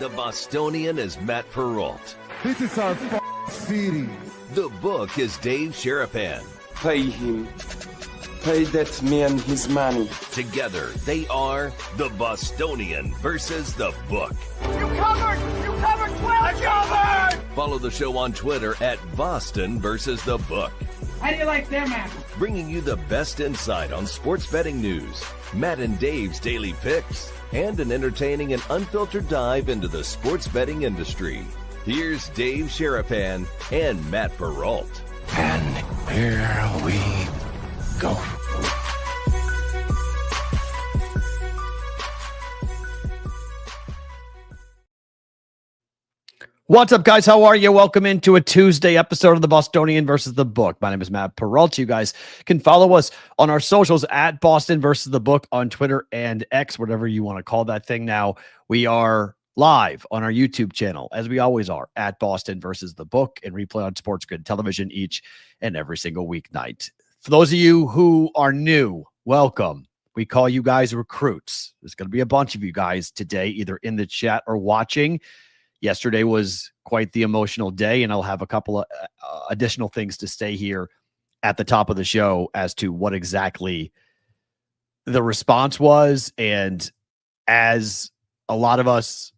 The Bostonian is Matt Perrault. This is our city. The book is Dave Sharapan. Pay him. Pay that man his money. Together, they are the Bostonian versus the book. You covered 12. Covered! Follow the show on Twitter at Boston versus the book. How do you like them apples? Bringing you the best insight on sports betting news, Matt and Dave's daily picks, and an entertaining and unfiltered dive into the sports betting industry. Here's Dave Sharapan and Matt Perrault. And here we go. What's up, guys? How are you? Welcome into a Tuesday episode of the Bostonian versus the book. My name is Matt Perrault. You guys can follow us on our socials at Boston versus the book on Twitter and X, whatever you want to call that thing now. We are live on our YouTube channel, as we always are, at Boston versus the book, and replay on Sports Grid Television each and every single weeknight. For those of you who are new, welcome. We call you guys recruits. There's going to be a bunch of you guys today, either in the chat or watching. Yesterday was quite the emotional day, and I'll have a couple of additional things to say here at the top of the show as to what exactly the response was. And as a lot of us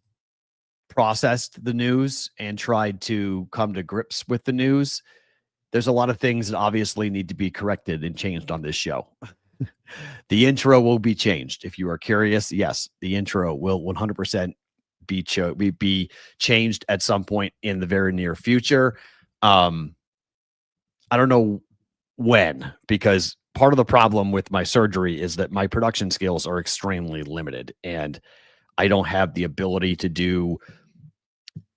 processed the news and tried to come to grips with the news, there's a lot of things that obviously need to be corrected and changed on this show. The intro will be changed. If you are curious, yes, the intro will 100% be changed at some point in the very near future. I don't know when, because part of the problem with my surgery is that my production skills are extremely limited, and I don't have the ability to do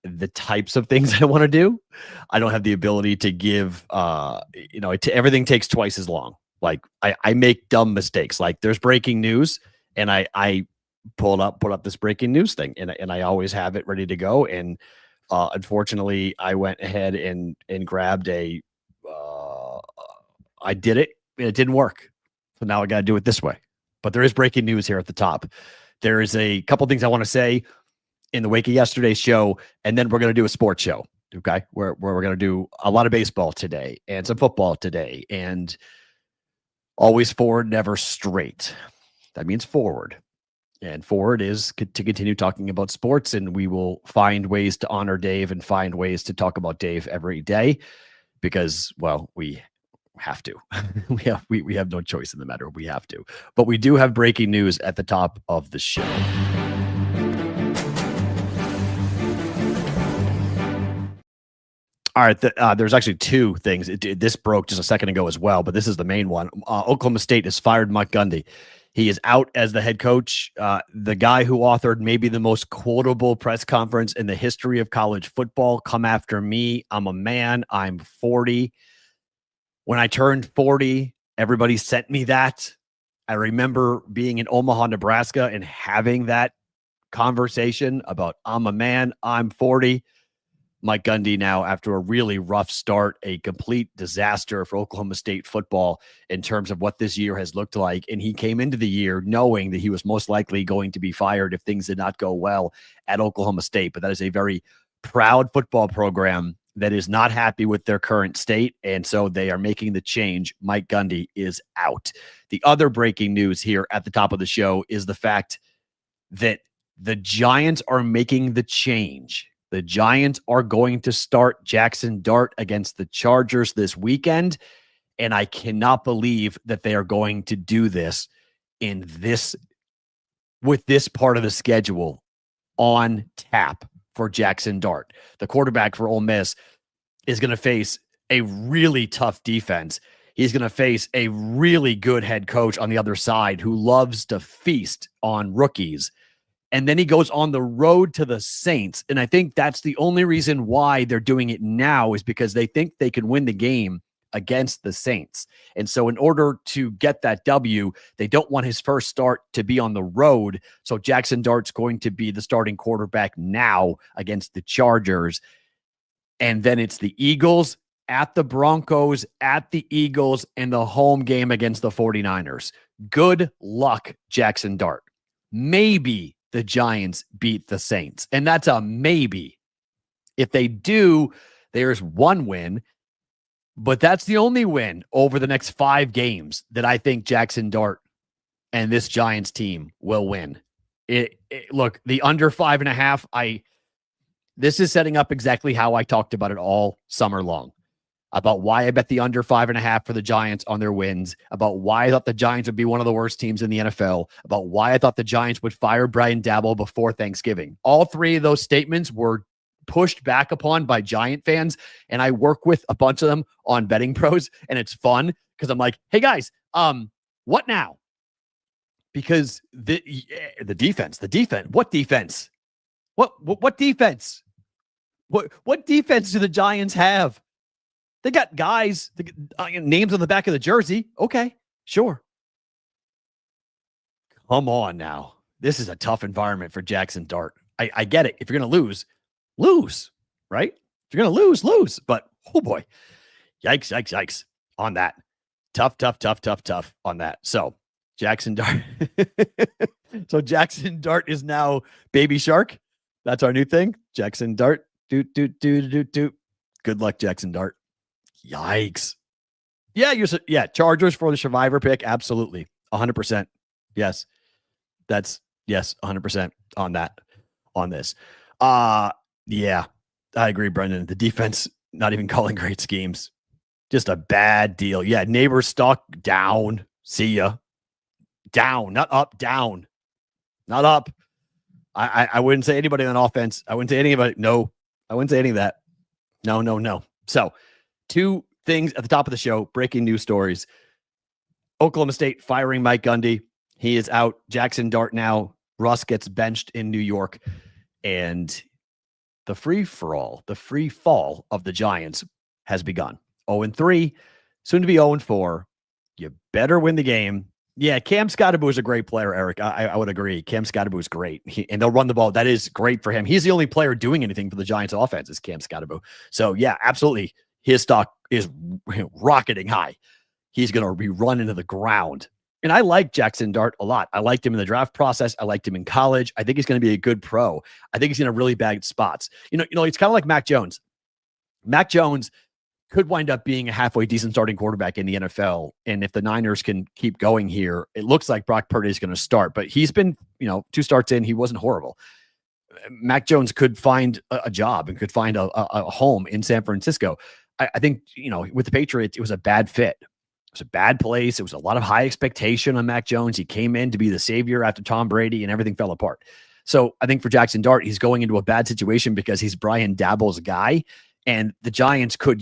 the types of things I want to do. I don't have the ability to give, everything takes twice as long. Like I make dumb mistakes. Like there's breaking news, and I put up this breaking news thing, and I always have it ready to go. And unfortunately, I went ahead and grabbed I did it, and it didn't work. So now I got to do it this way. But there is breaking news here at the top. There is a couple things I want to say in the wake of yesterday's show, and then we're going to do a sports show. Okay, where we're going to do a lot of baseball today and some football today, and always forward, never straight. That means forward. And forward is to continue talking about sports, and we will find ways to honor Dave and find ways to talk about Dave every day because, well, we have to. we have no choice in the matter. We have to. But we do have breaking news at the top of the show. All right, there's actually two things. This broke just a second ago as well, but this is the main one. Oklahoma State has fired Mike Gundy. He is out as the head coach. The guy who authored maybe the most quotable press conference in the history of college football, "Come after me. I'm a man. I'm 40. When I turned 40, everybody sent me that. I remember being in Omaha, Nebraska, and having that conversation about I'm a man. I'm 40. Mike Gundy now, after a really rough start, a complete disaster for Oklahoma State football in terms of what this year has looked like. And he came into the year knowing that he was most likely going to be fired if things did not go well at Oklahoma State. But that is a very proud football program that is not happy with their current state. And so they are making the change. Mike Gundy is out. The other breaking news here at the top of the show is the fact that the Giants are making the change. The Giants are going to start Jackson Dart against the Chargers this weekend, and I cannot believe that they are going to do this with this part of the schedule on tap for Jackson Dart. The quarterback for Ole Miss is going to face a really tough defense. He's going to face a really good head coach on the other side who loves to feast on rookies. And then he goes on the road to the Saints. And I think that's the only reason why they're doing it now is because they think they can win the game against the Saints. And so in order to get that W, they don't want his first start to be on the road. So Jackson Dart's going to be the starting quarterback now against the Chargers. And then it's the Eagles at the Broncos, at the Eagles, and the home game against the 49ers. Good luck, Jackson Dart. Maybe the Giants beat the Saints. And that's a maybe. If they do, there's one win, but that's the only win over the next 5 games that I think Jackson Dart and this Giants team will win. Look, the under 5.5, this is setting up exactly how I talked about it all summer long, about why I bet the under 5.5 for the Giants on their wins, about why I thought the Giants would be one of the worst teams in the NFL, about why I thought the Giants would fire Brian Daboll before Thanksgiving. All 3 of those statements were pushed back upon by Giant fans, and I work with a bunch of them on Betting Pros, and it's fun because I'm like, hey guys, what now? Because the defense, what defense? What defense? What defense do the Giants have? They got guys, names on the back of the jersey. Okay, sure. Come on now. This is a tough environment for Jackson Dart. I get it. If you're going to lose, right? If you're going to lose. But, oh boy, yikes on that. Tough on that. So, Jackson Dart. So, Jackson Dart is now Baby Shark. That's our new thing. Jackson Dart. Do. Good luck, Jackson Dart. Yikes. Yeah, Chargers for the survivor pick. Absolutely. 100%. Yes. That's 100% on that, on this. Yeah, I agree, Brendan. The defense, not even calling great schemes. Just a bad deal. Yeah, neighbor stock down. See ya. Down, not up, down. Not up. I wouldn't say anybody on offense. I wouldn't say anybody. No, I wouldn't say any of that. No. So, 2 things at the top of the show, breaking news stories. Oklahoma State firing Mike Gundy. He is out. Jackson Dart now. Russ gets benched in New York. And the free fall of the Giants has begun. 0-3, soon to be 0-4. You better win the game. Yeah, Cam Scottaboo is a great player, Eric. I would agree. Cam Scottaboo is great. And they'll run the ball. That is great for him. He's the only player doing anything for the Giants offense is Cam Scottaboo. So, yeah, absolutely. His stock is rocketing high. He's going to be run into the ground. And I like Jackson Dart a lot. I liked him in the draft process. I liked him in college. I think he's going to be a good pro. I think he's in a really bad spots. You know, it's kind of like Mac Jones. Mac Jones could wind up being a halfway decent starting quarterback in the NFL. And if the Niners can keep going here, it looks like Brock Purdy is going to start. But he's been, 2 starts in, he wasn't horrible. Mac Jones could find a job and could find a home in San Francisco. I think, with the Patriots, it was a bad fit. It was a bad place. It was a lot of high expectation on Mac Jones. He came in to be the savior after Tom Brady, and everything fell apart. So I think for Jackson Dart, he's going into a bad situation because he's Brian Daboll's guy. And the Giants could,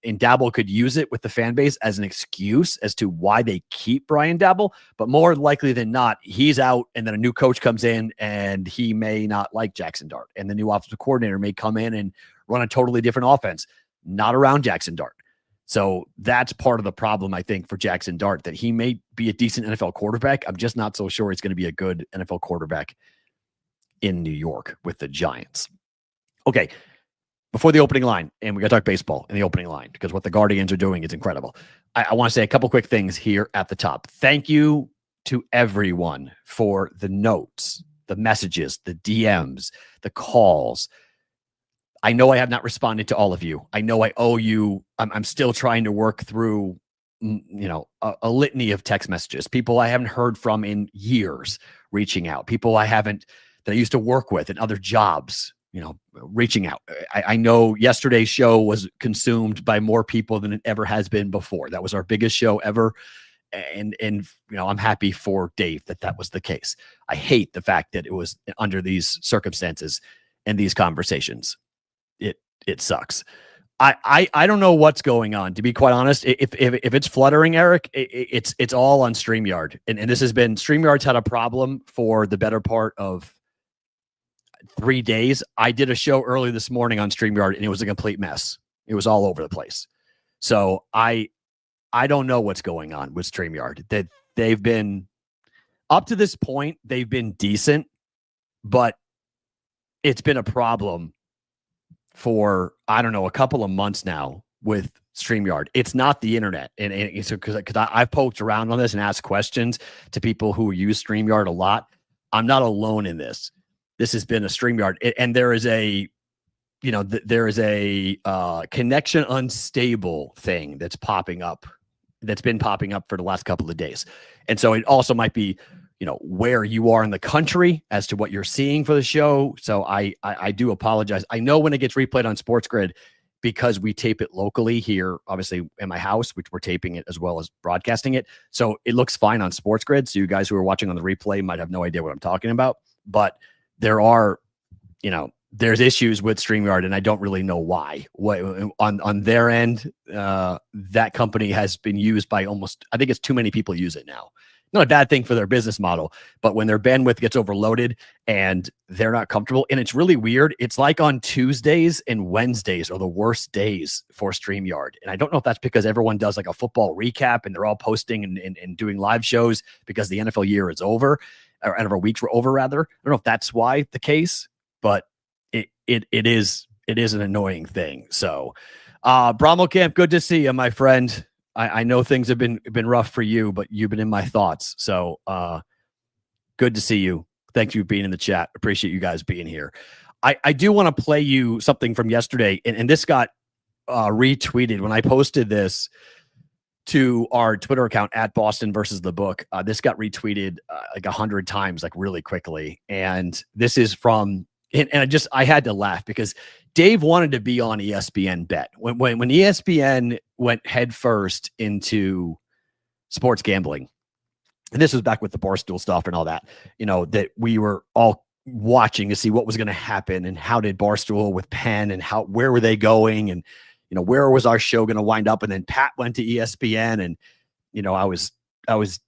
and Daboll could use it with the fan base as an excuse as to why they keep Brian Daboll. But more likely than not, he's out, and then a new coach comes in, and he may not like Jackson Dart. And the new offensive coordinator may come in and run a totally different offense, not around Jackson Dart. So that's part of the problem, I think, for Jackson Dart, that he may be a decent NFL quarterback. I'm just not so sure he's going to be a good NFL quarterback in New York with the Giants. Okay. Before the opening line, and we got to talk baseball in the opening line because what the Guardians are doing is incredible. I want to say a couple quick things here at the top. Thank you to everyone for the notes, the messages, the DMs, the calls. I know I have not responded to all of you. I know I owe you. I'm still trying to work through, a litany of text messages. People I haven't heard from in years reaching out. People that I used to work with in other jobs. Reaching out. I know yesterday's show was consumed by more people than it ever has been before. That was our biggest show ever. And I'm happy for Dave that was the case. I hate the fact that it was under these circumstances and these conversations. It sucks. I don't know what's going on, to be quite honest. If it's fluttering, Eric, it's all on StreamYard. And this has been, StreamYard's had a problem for the better part of 3 days. I did a show early this morning on StreamYard, and it was a complete mess. It was all over the place. So I don't know what's going on with StreamYard. That they've been, up to this point, they've been decent, but it's been a problem for, I don't know, a couple of months now with StreamYard. It's not the internet. And it's because I've poked around on this and asked questions to people who use StreamYard a lot. I'm not alone in this. This has been a StreamYard, and there is a, there is a connection unstable thing that's popping up, that's been popping up for the last couple of days. And so it also might be, where you are in the country as to what you're seeing for the show. So I do apologize. I know when it gets replayed on Sports Grid, because we tape it locally here, obviously in my house, which we're taping it as well as broadcasting it. So it looks fine on Sports Grid. So you guys who are watching on the replay might have no idea what I'm talking about, but there are, there's issues with StreamYard, and I don't really know why. What on their end, that company has been used by I think it's too many people use it now. Not a bad thing for their business model, but when their bandwidth gets overloaded and they're not comfortable, and it's really weird. It's like on Tuesdays and Wednesdays are the worst days for StreamYard. And I don't know if that's because everyone does like a football recap and they're all posting and doing live shows because the NFL year is over, or NFL weeks were over rather. I don't know if that's why the case, but it is an annoying thing. So Brommelkamp, good to see you, my friend. I know things have been rough for you, but you've been in my thoughts. So good to see you. Thank you for being in the chat. Appreciate you guys being here. I do want to play you something from yesterday, and this got retweeted when I posted this to our Twitter account at Boston versus the book. This got retweeted like 100 times, like really quickly. And this is from, and I had to laugh because Dave wanted to be on ESPN Bet. When ESPN went headfirst into sports gambling, and this was back with the Barstool stuff and all that, that we were all watching to see what was going to happen and how did Barstool with Penn and where were they going, and where was our show going to wind up. And then Pat went to ESPN, and I was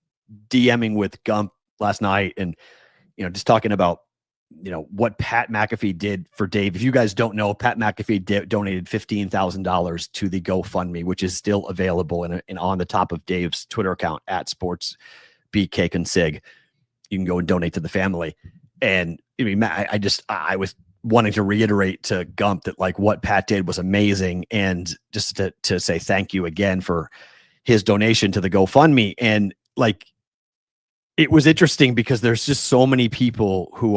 DMing with Gump last night, and just talking about what Pat McAfee did for Dave. If you guys don't know, Pat McAfee donated $15,000 to the GoFundMe, which is still available and on the top of Dave's Twitter account at SportsBKConsig. You can go and donate to the family. And I mean, I was wanting to reiterate to Gump that like what Pat did was amazing, and just to say thank you again for his donation to the GoFundMe. And like, it was interesting because there's just so many people who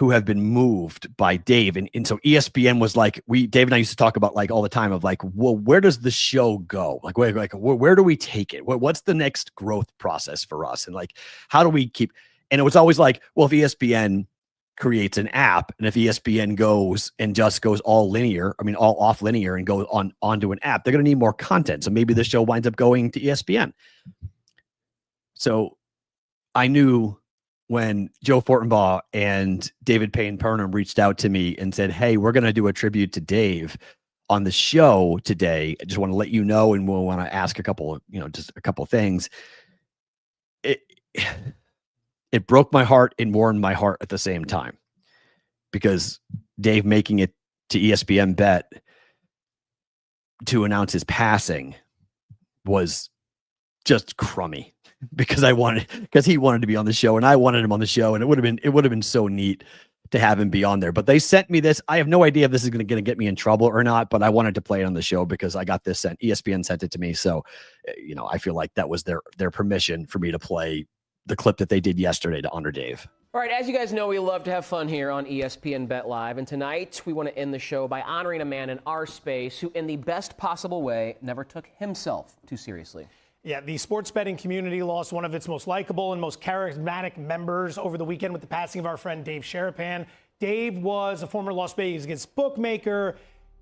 have been moved by Dave. And so ESPN was like, Dave and I used to talk about like all the time of like, well, where does the show go? Like, where do we take it? What's the next growth process for us? And like, how do we keep, and it was always like, well, if ESPN creates an app, and if ESPN goes and just goes all off linear and goes onto an app, they're going to need more content. So maybe the show winds up going to ESPN. So I knew when Joe Fortenbaugh and David Payne Purnham reached out to me and said, hey, we're going to do a tribute to Dave on the show today. I just want to let you know, and we'll want to ask a couple of things. It broke my heart and warmed my heart at the same time, because Dave making it to ESPN Bet to announce his passing was just crummy. Because he wanted to be on the show, and I wanted him on the show, and it would have been so neat to have him be on there. But they sent me this. I have no idea if this is going to get me in trouble or not, but I wanted to play it on the show because I got this sent. ESPN sent it to me, so I feel like that was their permission for me to play the clip that they did yesterday to honor Dave. All right, as you guys know, we love to have fun here on ESPN Bet Live, and tonight we want to end the show by honoring a man in our space who, in the best possible way, never took himself too seriously. Yeah, the sports betting community lost one of its most likable and most charismatic members over the weekend with the passing of our friend Dave Sharapan. Dave was a former Las Vegas bookmaker,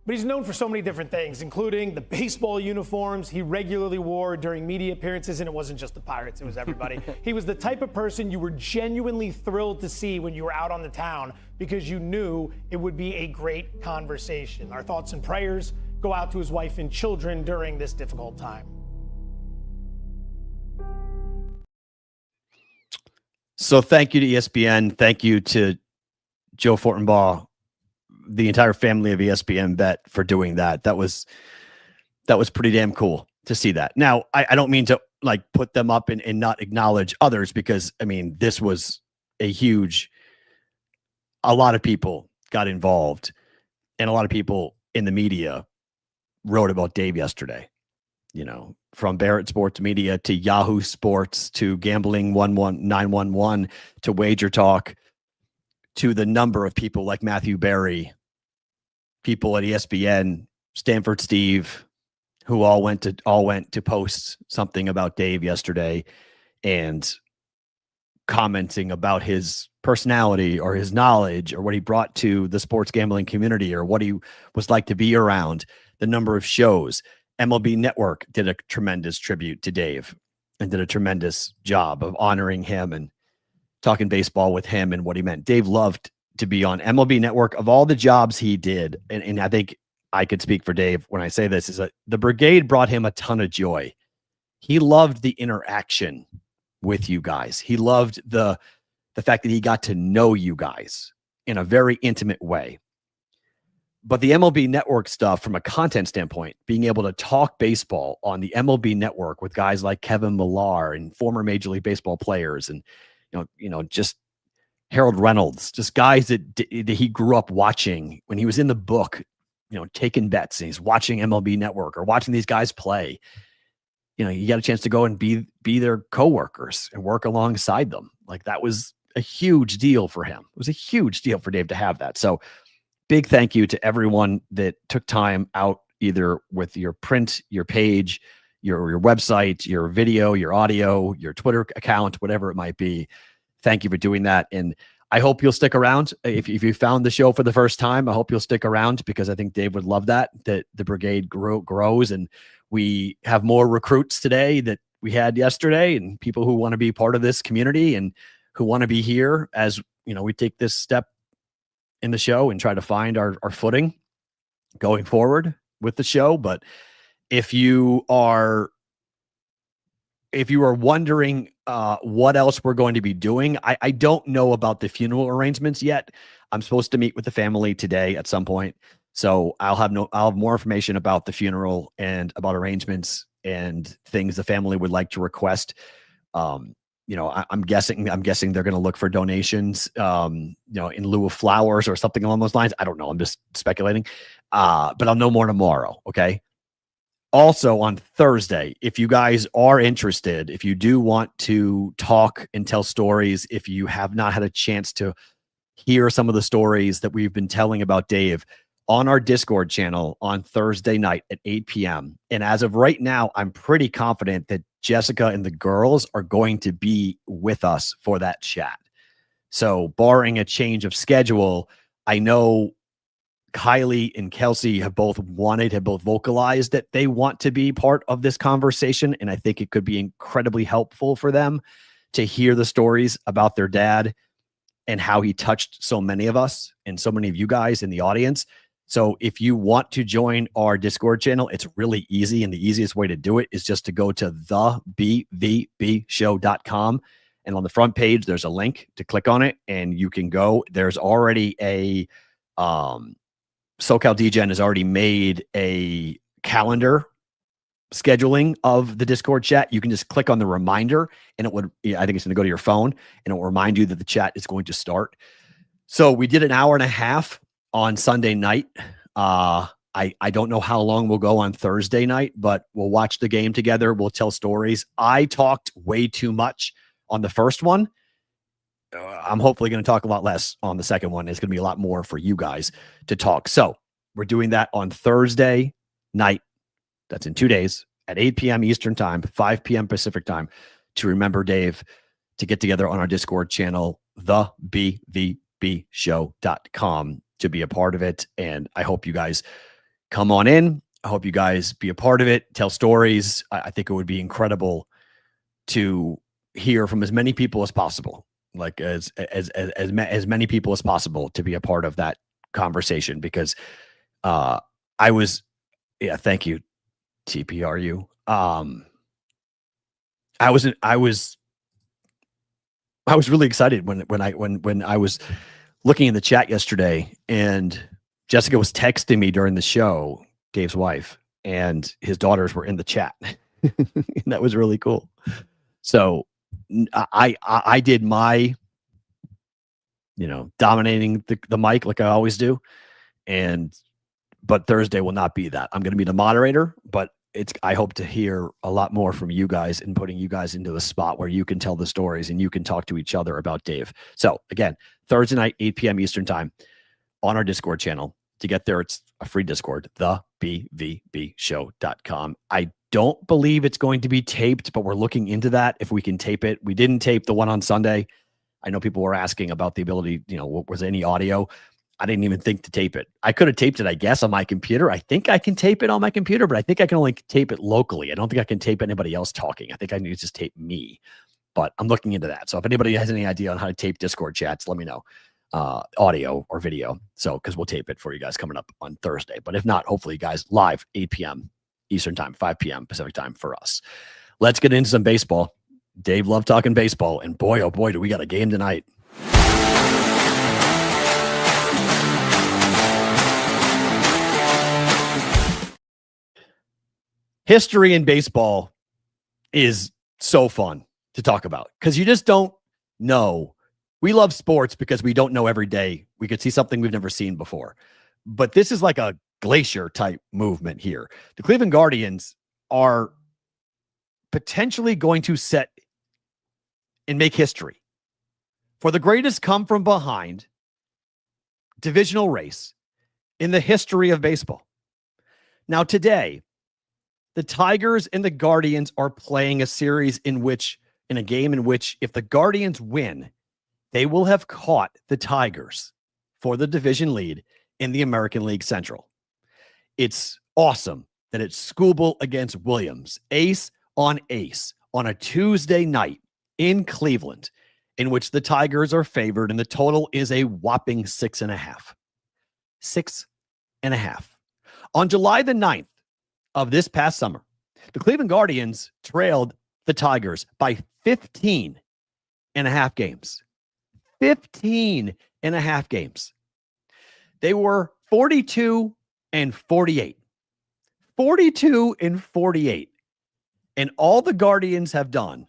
but he's known for so many different things, including the baseball uniforms he regularly wore during media appearances, and it wasn't just the Pirates, it was everybody. He was the type of person you were genuinely thrilled to see when you were out on the town because you knew it would be a great conversation. Our thoughts and prayers go out to his wife and children during this difficult time. So thank you to ESPN. Thank you to Joe Fortenbaugh, the entire family of ESPN Bet for doing that. That was pretty damn cool to see that. Now, I don't mean to like put them up and not acknowledge others, because I mean, this was a lot of people got involved, and a lot of people in the media wrote about Dave yesterday. from Barrett Sports Media to Yahoo Sports to Gambling 911 to Wager Talk to the number of people like Matthew Berry, people at ESPN, Stanford Steve, who all went to post something about Dave yesterday and commenting about his personality or his knowledge or what he brought to the sports gambling community or what he was like to be around. The number of shows. MLB Network did a tremendous tribute to Dave and did a tremendous job of honoring him and talking baseball with him and what he meant. Dave loved to be on MLB Network. Of all the jobs he did, and I think I could speak for Dave when I say this, is that the Brigade brought him a ton of joy. He loved the interaction with you guys. He loved the fact that he got to know you guys in a very intimate way. But the MLB Network stuff, from a content standpoint, being able to talk baseball on the MLB Network with guys like Kevin Millar and former Major League Baseball players, and just Harold Reynolds, just guys that he grew up watching when he was in the book, taking bets, and he's watching MLB Network or watching these guys play. You got a chance to go and be their coworkers and work alongside them. Like, that was a huge deal for him. It was a huge deal for Dave to have that. So big thank you to everyone that took time out, either with your print, your page, your website, your video, your audio, your Twitter account, whatever it might be. Thank you for doing that. And I hope you'll stick around. If you found the show for the first time, I hope you'll stick around, because I think Dave would love that the Brigade grows, and we have more recruits today that we had yesterday, and people who want to be part of this community and who want to be here as we take this step in the show and try to find our footing going forward with the show. But if you are wondering what else we're going to be doing, I don't know about the funeral arrangements yet. I'm supposed to meet with the family today at some point, so I'll have more information about the funeral and about arrangements and things the family would like to request. I'm guessing they're going to look for donations, in lieu of flowers or something along those lines. I don't know. I'm just speculating. But I'll know more tomorrow. Okay. Also on Thursday, if you guys are interested, if you do want to talk and tell stories, if you have not had a chance to hear some of the stories that we've been telling about Dave, on our Discord channel on Thursday night at 8 p.m. And as of right now, I'm pretty confident that Jessica and the girls are going to be with us for that chat. So barring a change of schedule, I know Kylie and Kelsey have both vocalized that they want to be part of this conversation. And I think it could be incredibly helpful for them to hear the stories about their dad and how he touched so many of us and so many of you guys in the audience. So if you want to join our Discord channel, it's really easy. And the easiest way to do it is just to go to thebvbshow.com. And on the front page, there's a link to click on it and you can go. There's already a, SoCal DGen has already made a calendar scheduling of the Discord chat. You can just click on the reminder and it would, I think it's going to go to your phone and it will remind you that the chat is going to start. So we did an hour and a half on Sunday night. I don't know how long we'll go on Thursday night, but we'll watch the game together. We'll tell stories. I talked way too much on the first one. I'm hopefully going to talk a lot less on the second one. It's going to be a lot more for you guys to talk. So we're doing that on Thursday night. That's in 2 days at 8 p.m. Eastern time, 5 p.m. Pacific time, to remember Dave, to get together on our Discord channel, thebvbshow.com, to be a part of it. And I hope you guys come on in. I hope you guys be a part of it, tell stories. I think it would be incredible to hear from as many people as possible, like as many people as possible, to be a part of that conversation, because thank you, TPRU. I was really excited when I was looking in the chat yesterday and Jessica was texting me during the show, Dave's wife, and his daughters were in the chat. And that was really cool. So I did my, dominating the mic like I always do. But Thursday will not be that. I'm going to be the moderator, but I hope to hear a lot more from you guys and putting you guys into a spot where you can tell the stories and you can talk to each other about Dave. So again, Thursday night, 8 p.m. Eastern time on our Discord channel. To get there, it's a free Discord, thebvbshow.com. I don't believe it's going to be taped, but we're looking into that if we can tape it. We didn't tape the one on Sunday. I know people were asking about the ability, was there any audio? I didn't even think to tape it. I could have taped it, I guess, on my computer. I think I can tape it on my computer, but I think I can only tape it locally. I don't think I can tape anybody else talking. I think I need to just tape me, but I'm looking into that. So if anybody has any idea on how to tape Discord chats, let me know, audio or video. So, cause we'll tape it for you guys coming up on Thursday, but if not, hopefully you guys live 8 p.m. Eastern time, 5 p.m. Pacific time for us. Let's get into some baseball. Dave loved talking baseball, and boy, oh boy, do we got a game tonight. History in baseball is so fun to talk about because you just don't know. We love sports because we don't know every day. We could see something we've never seen before. But this is like a glacier type movement here. The Cleveland Guardians are potentially going to set and make history for the greatest come from behind divisional race in the history of baseball. Now, today, the Tigers and the Guardians are playing a series in a game in which if the Guardians win, they will have caught the Tigers for the division lead in the American League Central. It's awesome that it's Skubal against Williams, ace on a Tuesday night in Cleveland, in which the Tigers are favored, and the total is a whopping 6.5. 6.5. On July the 9th of this past summer, the Cleveland Guardians trailed the Tigers by 15.5 games. 15.5 games. They were 42-48. 42-48. And all the Guardians have done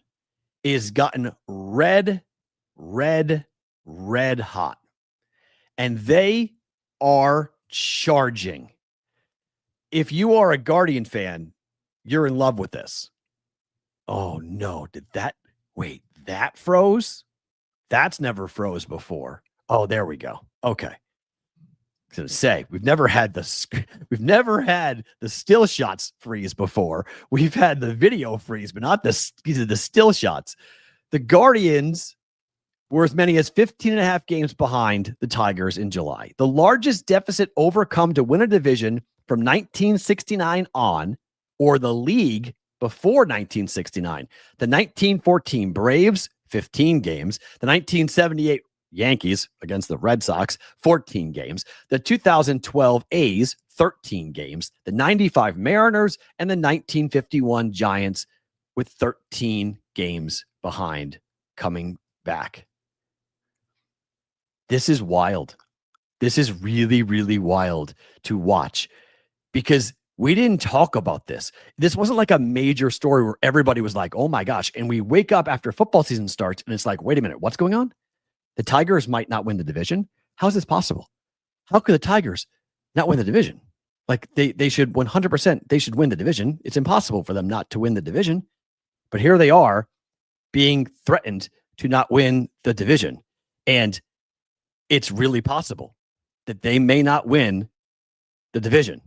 is gotten red hot. And they are charging. If you are a Guardian fan, you're in love with this. Oh no, that froze? That's never froze before. Oh, there we go. Okay. I was going to say, we've never had the still shots freeze before. We've had the video freeze, but not the still shots. The Guardians were as many as 15.5 games behind the Tigers in July. The largest deficit overcome to win a division from 1969 on, or the league before 1969. The 1914 Braves, 15 games. The 1978 Yankees against the Red Sox, 14 games. The 2012 A's, 13 games. The 95 Mariners and the 1951 Giants with 13 games behind coming back. This is wild. This is really, really wild to watch because we didn't talk about this. This wasn't like a major story where everybody was like, oh my gosh. And we wake up after football season starts and it's like, wait a minute, what's going on? The Tigers might not win the division. How is this possible? How could the Tigers not win the division? Like they should 100%, they should win the division. It's impossible for them not to win the division. But here they are being threatened to not win the division. And it's really possible that they may not win the division.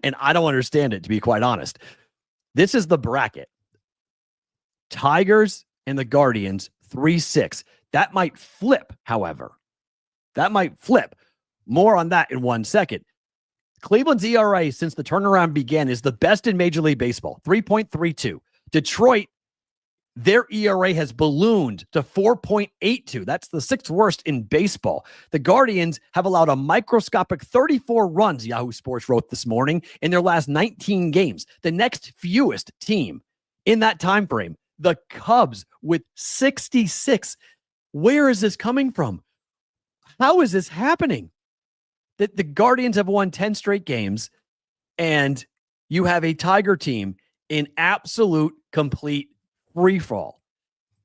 And I don't understand it, to be quite honest. This is the bracket. Tigers and the Guardians, 3-6. That might flip, however. That might flip. More on that in 1 second. Cleveland's ERA since the turnaround began is the best in Major League Baseball, 3.32. Detroit, their ERA has ballooned to 4.82. That's the sixth worst in baseball. The Guardians have allowed a microscopic 34 runs, Yahoo Sports wrote this morning, in their last 19 games. The next fewest team in that time frame, the Cubs with 66. Where is this coming from? How is this happening? That the Guardians have won 10 straight games, and you have a Tiger team in absolute, complete free fall.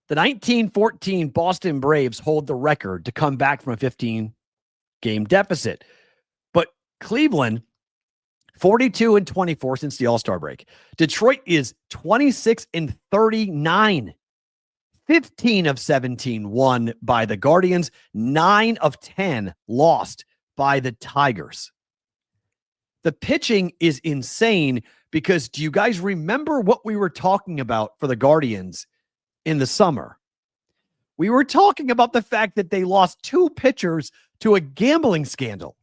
The 1914 Boston Braves hold the record to come back from a 15-game deficit. But Cleveland, 42-24 since the All-Star break. Detroit is 26-39. 15 of 17 won by the Guardians. 9 of 10 lost by the Tigers. The pitching is insane because do you guys remember what we were talking about for the Guardians in the summer? We were talking about the fact that they lost 2 pitchers to a gambling scandal.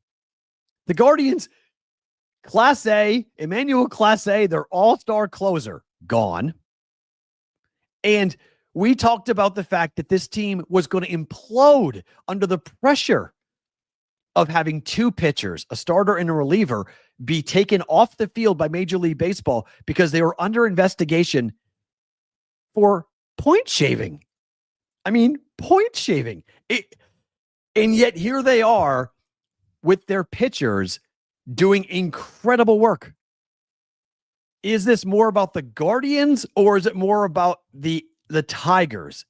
The Guardians, Class A, Emmanuel Class A, their all-star closer, gone. And we talked about the fact that this team was going to implode under the pressure of having 2 pitchers, a starter and a reliever, be taken off the field by Major League Baseball because they were under investigation for point shaving. I mean, point shaving. And yet here they are with their pitchers doing incredible work. Is this more about the Guardians or is it more about the Tigers?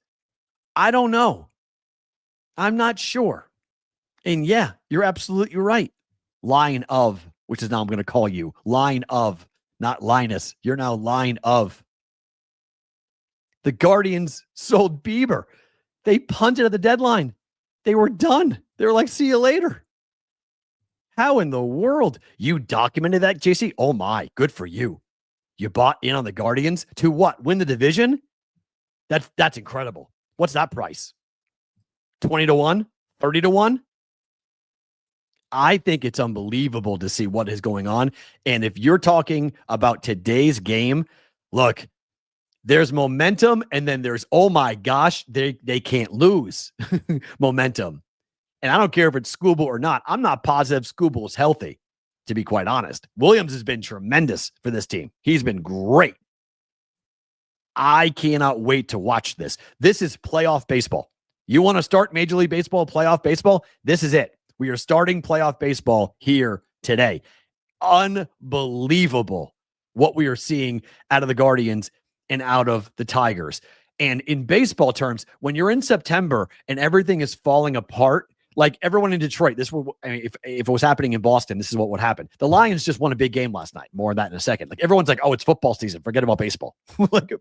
I don't know. I'm not sure. And yeah, you're absolutely right. Line of, which is now I'm going to call you line of, not Linus. You're now line of. The Guardians sold Bieber. They punted at the deadline. They were done. They were like, see you later. How in the world? You documented that, JC? Oh my, good for you. You bought in on the Guardians to what? Win the division? That's incredible. What's that price? 20-1? 30-1? I think it's unbelievable to see what is going on. And if you're talking about today's game, look, there's momentum and then there's, oh my gosh, they can't lose momentum. And I don't care if it's Skubal or not. I'm not positive Skubal is healthy, to be quite honest. Williams has been tremendous for this team. He's been great. I cannot wait to watch this. This is playoff baseball. You want to start Major League Baseball, playoff baseball? This is it. We are starting playoff baseball here today. Unbelievable what we are seeing out of the Guardians and out of the Tigers. And in baseball terms, when you're in September and everything is falling apart, like everyone in Detroit, if it was happening in Boston, this is what would happen. The Lions just won a big game last night. More on that in a second. Like everyone's like, oh, it's football season. Forget about baseball. Like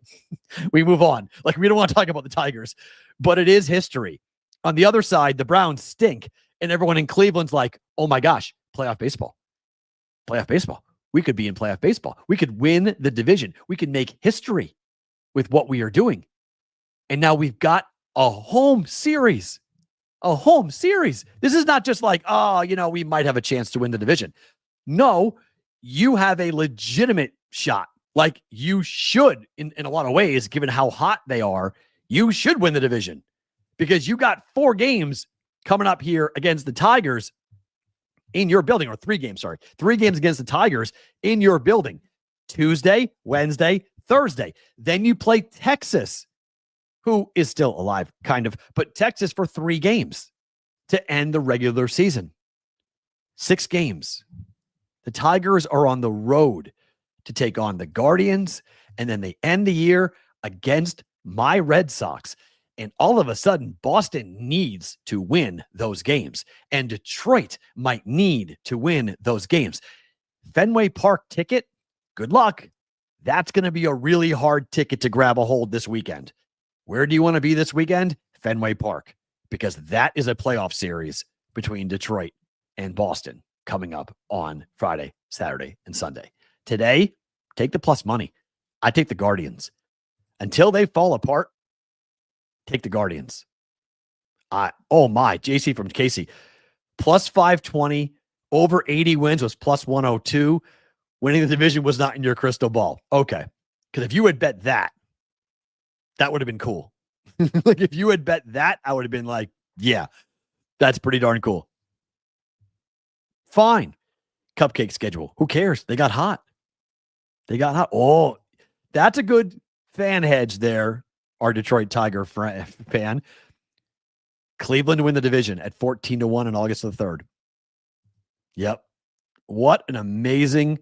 we move on. Like we don't want to talk about the Tigers, but it is history. On the other side, the Browns stink. And everyone in Cleveland's like, oh my gosh, playoff baseball. Playoff baseball. We could be in playoff baseball. We could win the division. We could make history with what we are doing. And now we've got a home series. A home series. This is not just like, oh, we might have a chance to win the division. No, you have a legitimate shot. Like you should, in a lot of ways, given how hot they are, you should win the division because you got 4 games coming up here against the Tigers in your building, or 3 games, 3 games against the Tigers in your building. Tuesday, Wednesday, Thursday. Then you play Texas, who is still alive, kind of, but Texas for 3 games to end the regular season. 6 games. The Tigers are on the road to take on the Guardians, and then they end the year against my Red Sox. And all of a sudden, Boston needs to win those games. And Detroit might need to win those games. Fenway Park ticket, good luck. That's going to be a really hard ticket to grab a hold this weekend. Where do you want to be this weekend? Fenway Park. Because that is a playoff series between Detroit and Boston coming up on Friday, Saturday, and Sunday. Today, take the plus money. I take the Guardians. Until they fall apart, take the Guardians. JC from Casey. Plus 520, over 80 wins was plus 102. Winning the division was not in your crystal ball. Okay. Because if you had bet that would have been cool. Like if you had bet that, I would have been like, yeah, that's pretty darn cool. Fine. Cupcake schedule. Who cares? They got hot. Oh, that's a good fan hedge there. Our Detroit Tiger fan. Cleveland to win the division at 14-1 on August the 3rd. Yep. What an amazing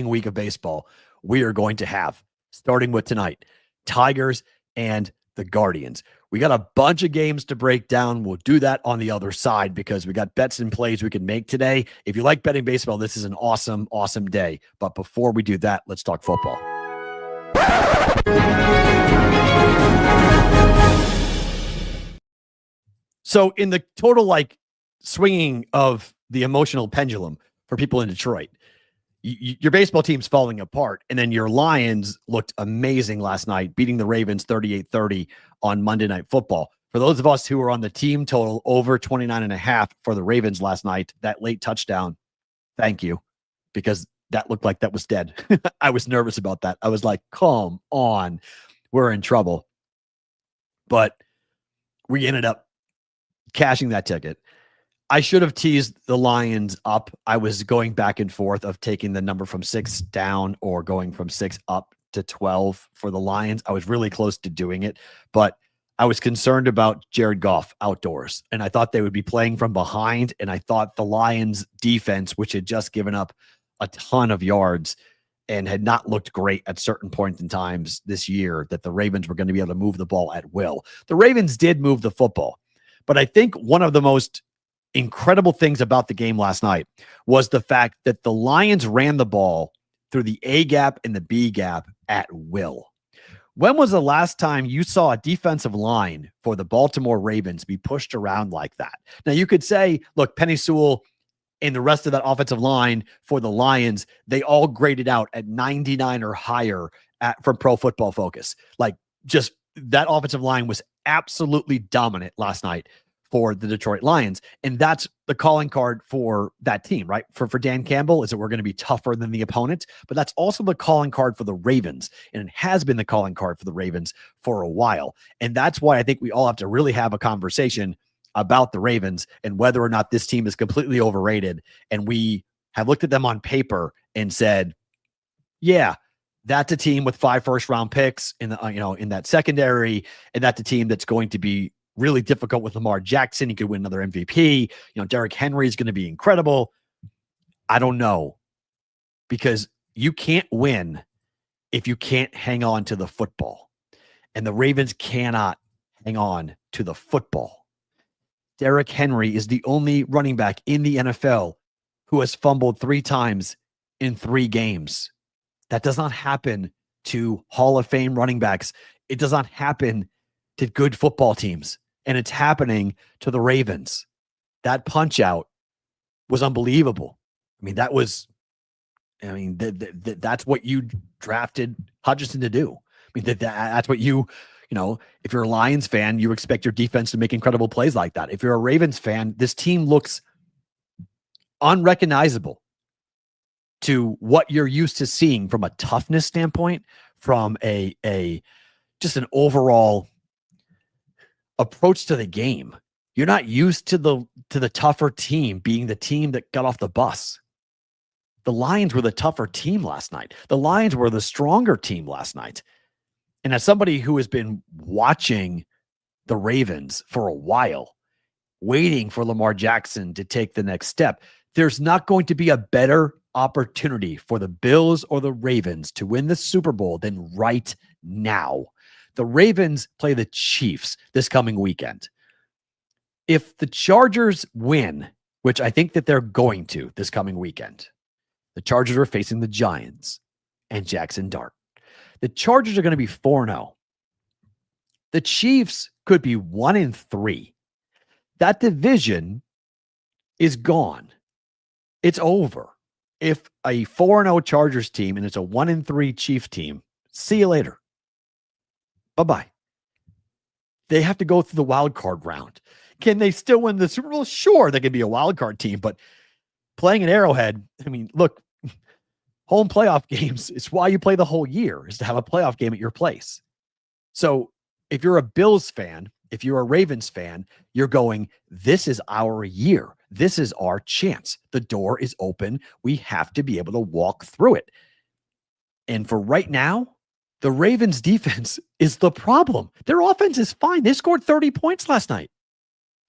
week of baseball we are going to have, starting with tonight. Tigers and the Guardians. We got a bunch of games to break down. We'll do that on the other side because we got bets and plays we can make today. If you like betting baseball, this is an awesome, awesome day. But before we do that, let's talk football. So in the total swinging of the emotional pendulum for people in Detroit, your baseball team's falling apart, and then your Lions looked amazing last night, beating the Ravens 38-30 on Monday Night Football. For those of us who were on the team total over 29.5 for the Ravens last night, that late touchdown, thank you, because that looked like that was dead. I was nervous about that. I was like, come on, we're in trouble. But we ended up cashing that ticket. I should have teased the Lions up. I was going back and forth of taking the number from 6 down or going from 6 up to 12 for the Lions. I was really close to doing it, but I was concerned about Jared Goff outdoors, and I thought they would be playing from behind, and I thought the Lions defense, which had just given up a ton of yards and had not looked great at certain points in times this year, that the Ravens were going to be able to move the ball at will. The Ravens did move the football, but I think one of the most incredible things about the game last night was the fact that the Lions ran the ball through the A gap and the B gap at will. When was the last time you saw a defensive line for the Baltimore Ravens be pushed around like that? Now you could say, look, Penei Sewell and the rest of that offensive line for the Lions, they all graded out at 99 or higher from Pro Football Focus. Like, just that offensive line was absolutely dominant last night for the Detroit Lions. And that's the calling card for that team, right? For Dan Campbell, is that we're going to be tougher than the opponent, but that's also the calling card for the Ravens. And it has been the calling card for the Ravens for a while. And that's why I think we all have to really have a conversation about the Ravens and whether or not this team is completely overrated. And we have looked at them on paper and said, yeah, that's a team with 5 first-round picks in the, in that secondary, and that's a team that's going to be really difficult with Lamar Jackson. He could win another MVP. Derrick Henry is going to be incredible. I don't know, because you can't win if you can't hang on to the football, and the Ravens cannot hang on to the football. Derrick Henry is the only running back in the NFL who has fumbled 3 times in 3 games. That does not happen to Hall of Fame running backs. It does not happen to good football teams. And it's happening to the Ravens. That punch out was unbelievable. That's what you drafted Hutchinson to do. That's what if you're a Lions fan, you expect your defense to make incredible plays like that. If you're a Ravens fan, this team looks unrecognizable to what you're used to seeing from a toughness standpoint, from just an overall approach to the game. You're not used to the tougher team being the team that got off the bus. The Lions were the tougher team last night. The Lions were the stronger team last night. And as somebody who has been watching the Ravens for a while, waiting for Lamar Jackson to take the next step, there's not going to be a better opportunity for the Bills or the Ravens to win the Super Bowl than right now. The Ravens play the Chiefs this coming weekend. If the Chargers win, which I think that they're going to this coming weekend, the Chargers are facing the Giants and Jackson Dart. The Chargers are going to be 4-0. The Chiefs could be 1-3. That division is gone. It's over. If a 4-0 Chargers team and it's a 1-3 Chief team, see you later. Bye-bye. They have to go through the wild card round. Can they still win the Super Bowl? Sure, they can be a wild card team, but playing at Arrowhead, look, home playoff games, it's why you play the whole year, is to have a playoff game at your place. So if you're a Bills fan, if you're a Ravens fan, you're going, this is our year. This is our chance. The door is open. We have to be able to walk through it. And for right now, the Ravens defense is the problem. Their offense is fine. They scored 30 points last night.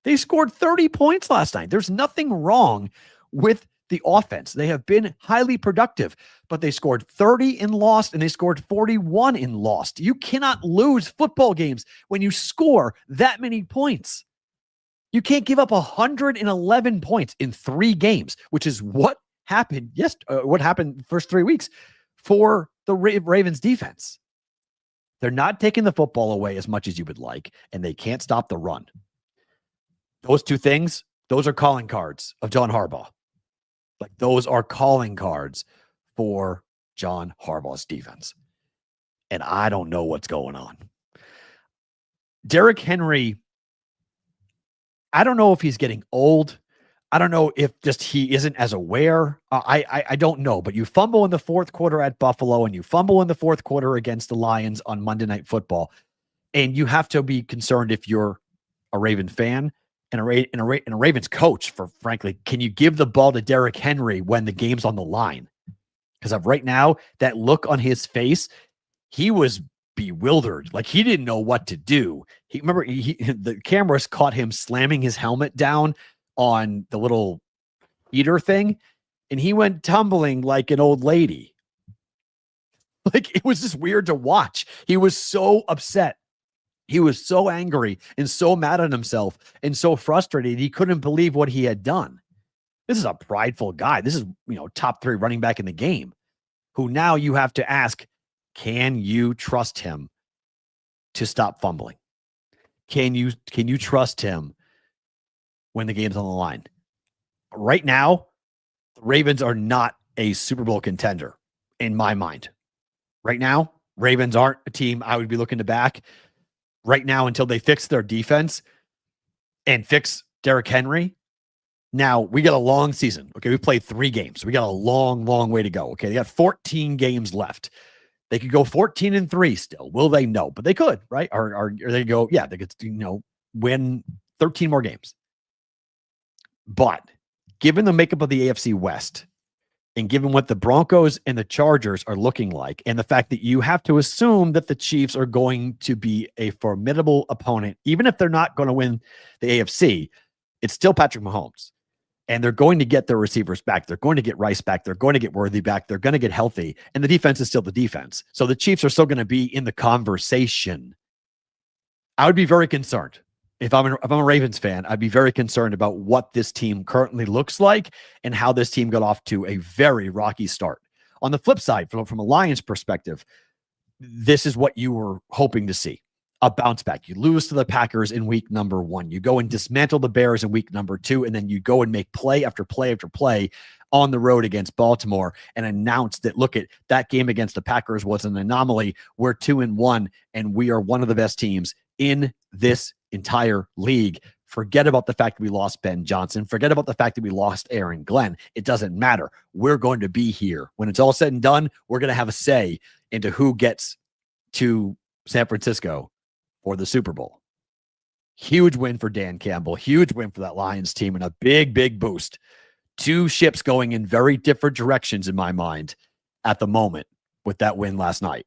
There's nothing wrong with the offense. They have been highly productive, but they scored 30 and lost, and they scored 41 and lost. You cannot lose football games when you score that many points. You can't give up 111 points in 3 games, which is what happened. Yes, what happened the first 3 weeks for the Ravens defense. They're not taking the football away as much as you would like, and they can't stop the run. Those two things, those are calling cards of John Harbaugh. Like, those are calling cards for John Harbaugh's defense. And I don't know what's going on. Derrick Henry, I don't know if he's getting old. I don't know if just he isn't as aware. I don't know. But you fumble in the fourth quarter at Buffalo, and you fumble in the fourth quarter against the Lions on Monday Night Football. And you have to be concerned if you're a Raven fan and a Ravens coach, for frankly, can you give the ball to Derrick Henry when the game's on the line? Because of right now, that look on his face, he was bewildered. Like, he didn't know what to do. The cameras caught him slamming his helmet down on the little heater thing, and he went tumbling like an old lady. Like, it was just weird to watch. He was so upset. He was so angry and so mad at himself and so frustrated. He couldn't believe what he had done. This is a prideful guy. This is, top 3 running back in the game, who now you have to ask, can you trust him to stop fumbling? Can you trust him when the game's on the line? Right now, the Ravens are not a Super Bowl contender in my mind. Right now, Ravens aren't a team I would be looking to back right now until they fix their defense and fix Derrick Henry. Now, we got a long season. Okay, we played 3 games. We got a long, long way to go. Okay, they got 14 games left. They could go 14-3 still. Will they? No, but they could, right? Or they go, yeah, they could, win 13 more games. But given the makeup of the AFC West, and given what the Broncos and the Chargers are looking like, and the fact that you have to assume that the Chiefs are going to be a formidable opponent, even if they're not going to win the AFC, it's still Patrick Mahomes. And they're going to get their receivers back. They're going to get Rice back. They're going to get Worthy back. They're going to get healthy. And the defense is still the defense. So the Chiefs are still going to be in the conversation. I would be very concerned. If I'm a Ravens fan, I'd be very concerned about what this team currently looks like and how this team got off to a very rocky start. On the flip side, from a Lions perspective, this is what you were hoping to see. A bounce back. You lose to the Packers in week number 1. You go and dismantle the Bears in week number 2, and then you go and make play after play after play on the road against Baltimore and announce that, look, that game against the Packers was an anomaly. We're 2-1, and we are one of the best teams in this entire league. Forget about the fact that we lost Ben Johnson. Forget about the fact that we lost Aaron Glenn. It doesn't matter. We're going to be here. When it's all said and done, we're going to have a say into who gets to San Francisco for the Super Bowl. Huge win for Dan Campbell. Huge win for that Lions team, and a big, big boost. 2 ships going in very different directions in my mind at the moment with that win last night.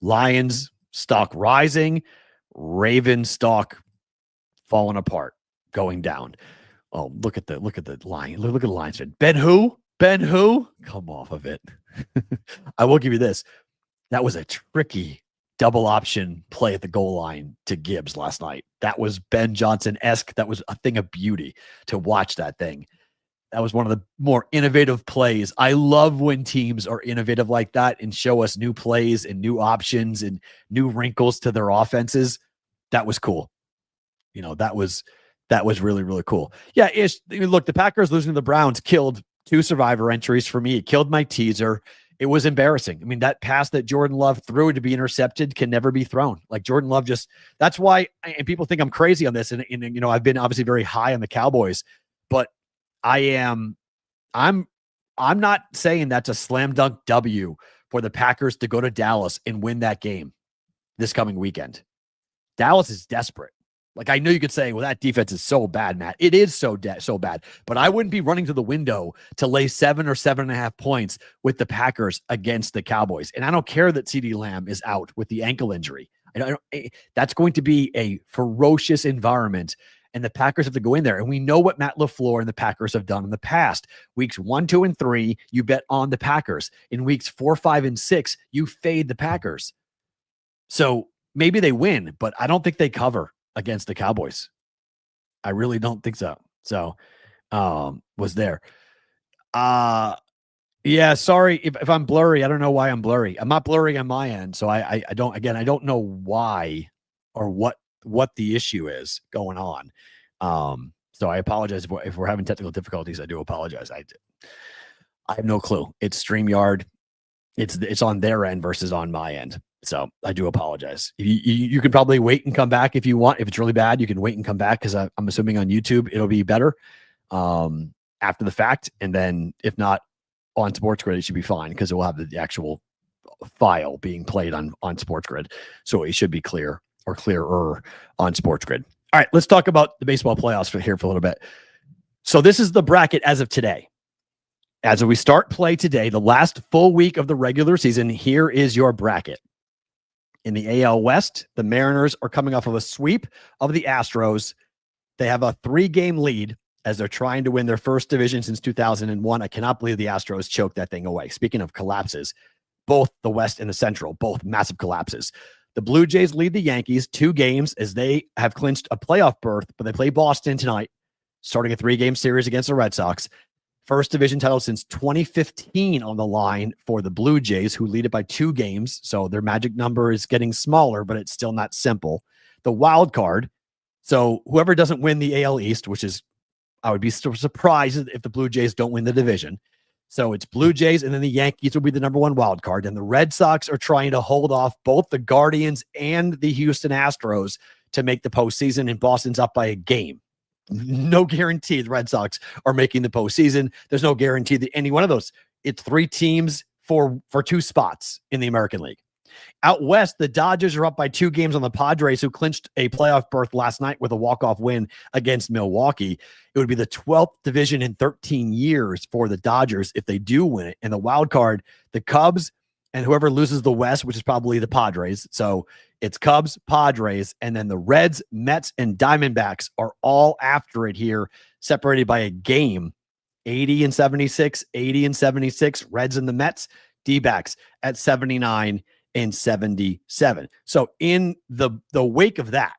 Lions stock rising, Ravens stock falling apart, going down. Oh, look at the line. Look at the Lions fan. Ben who? Come off of it. I will give you this. That was a tricky double option play at the goal line to Gibbs last night. That was Ben Johnson-esque. That was a thing of beauty to watch that thing. That was one of the more innovative plays. I love when teams are innovative like that and show us new plays and new options and new wrinkles to their offenses. That was cool. That was really, really cool. Yeah, look, the Packers losing to the Browns killed 2 survivor entries for me. It killed my teaser. It was embarrassing. I mean, that pass that Jordan Love threw to be intercepted can never be thrown. Like, Jordan Love that's why, and people think I'm crazy on this. And I've been obviously very high on the Cowboys, but I'm not saying that's a slam dunk W for the Packers to go to Dallas and win that game this coming weekend. Dallas is desperate. Like, I know you could say, well, that defense is so bad, Matt. It is so bad. But I wouldn't be running to the window to lay 7 or 7.5 points with the Packers against the Cowboys. And I don't care that CeeDee Lamb is out with the ankle injury. That's going to be a ferocious environment and the Packers have to go in there. And we know what Matt LaFleur and the Packers have done in the past. Weeks 1, 2, and 3, you bet on the Packers. In weeks 4, 5, and 6, you fade the Packers. So maybe they win, but I don't think they cover against the Cowboys. I really don't think so. So was there. Yeah, sorry if I'm blurry. I don't know why I'm blurry. I'm not blurry on my end. So I don't know why or what the issue is going on. So I apologize if we're having technical difficulties. I do apologize. I have no clue. It's StreamYard. It's on their end versus on my end. So I do apologize. You can probably wait and come back if you want. If it's really bad, you can wait and come back because I'm assuming on YouTube it'll be better after the fact. And then if not on Sports Grid, it should be fine because it will have the actual file being played on Sports Grid. So it should be clear or clearer on Sports Grid. All right, let's talk about the baseball playoffs for a little bit. So this is the bracket as of today. As we start play today, the last full week of the regular season, here is your bracket. In the AL West, the Mariners are coming off of a sweep of the Astros. They have a 3-game lead as they're trying to win their first division since 2001. I cannot believe the Astros choked that thing away. Speaking of collapses, both the West and the Central, both massive collapses. The Blue Jays lead the Yankees 2 games as they have clinched a playoff berth, but they play Boston tonight, starting a 3-game series against the Red Sox. First division title since 2015 on the line for the Blue Jays, who lead it by 2 games. So their magic number is getting smaller, but it's still not simple. The wild card. So whoever doesn't win the AL East, which is, I would be surprised if the Blue Jays don't win the division. So it's Blue Jays, and then the Yankees will be the number 1 wild card. And the Red Sox are trying to hold off both the Guardians and the Houston Astros to make the postseason, and Boston's up by a game. No guarantee the Red Sox are making the postseason. There's no guarantee that any one of those. It's 3 teams for 2 spots in the American League. Out west, the Dodgers are up by 2 games on the Padres, who clinched a playoff berth last night with a walk-off win against Milwaukee. It would be the 12th division in 13 years for the Dodgers if they do win it. And the wild card, the Cubs, and whoever loses the West, which is probably the Padres. So it's Cubs, Padres, and then the Reds, Mets, and Diamondbacks are all after it here, separated by a game. 80 and 76, 80 and 76, Reds and the Mets, D-backs at 79 and 77. So in the wake of that,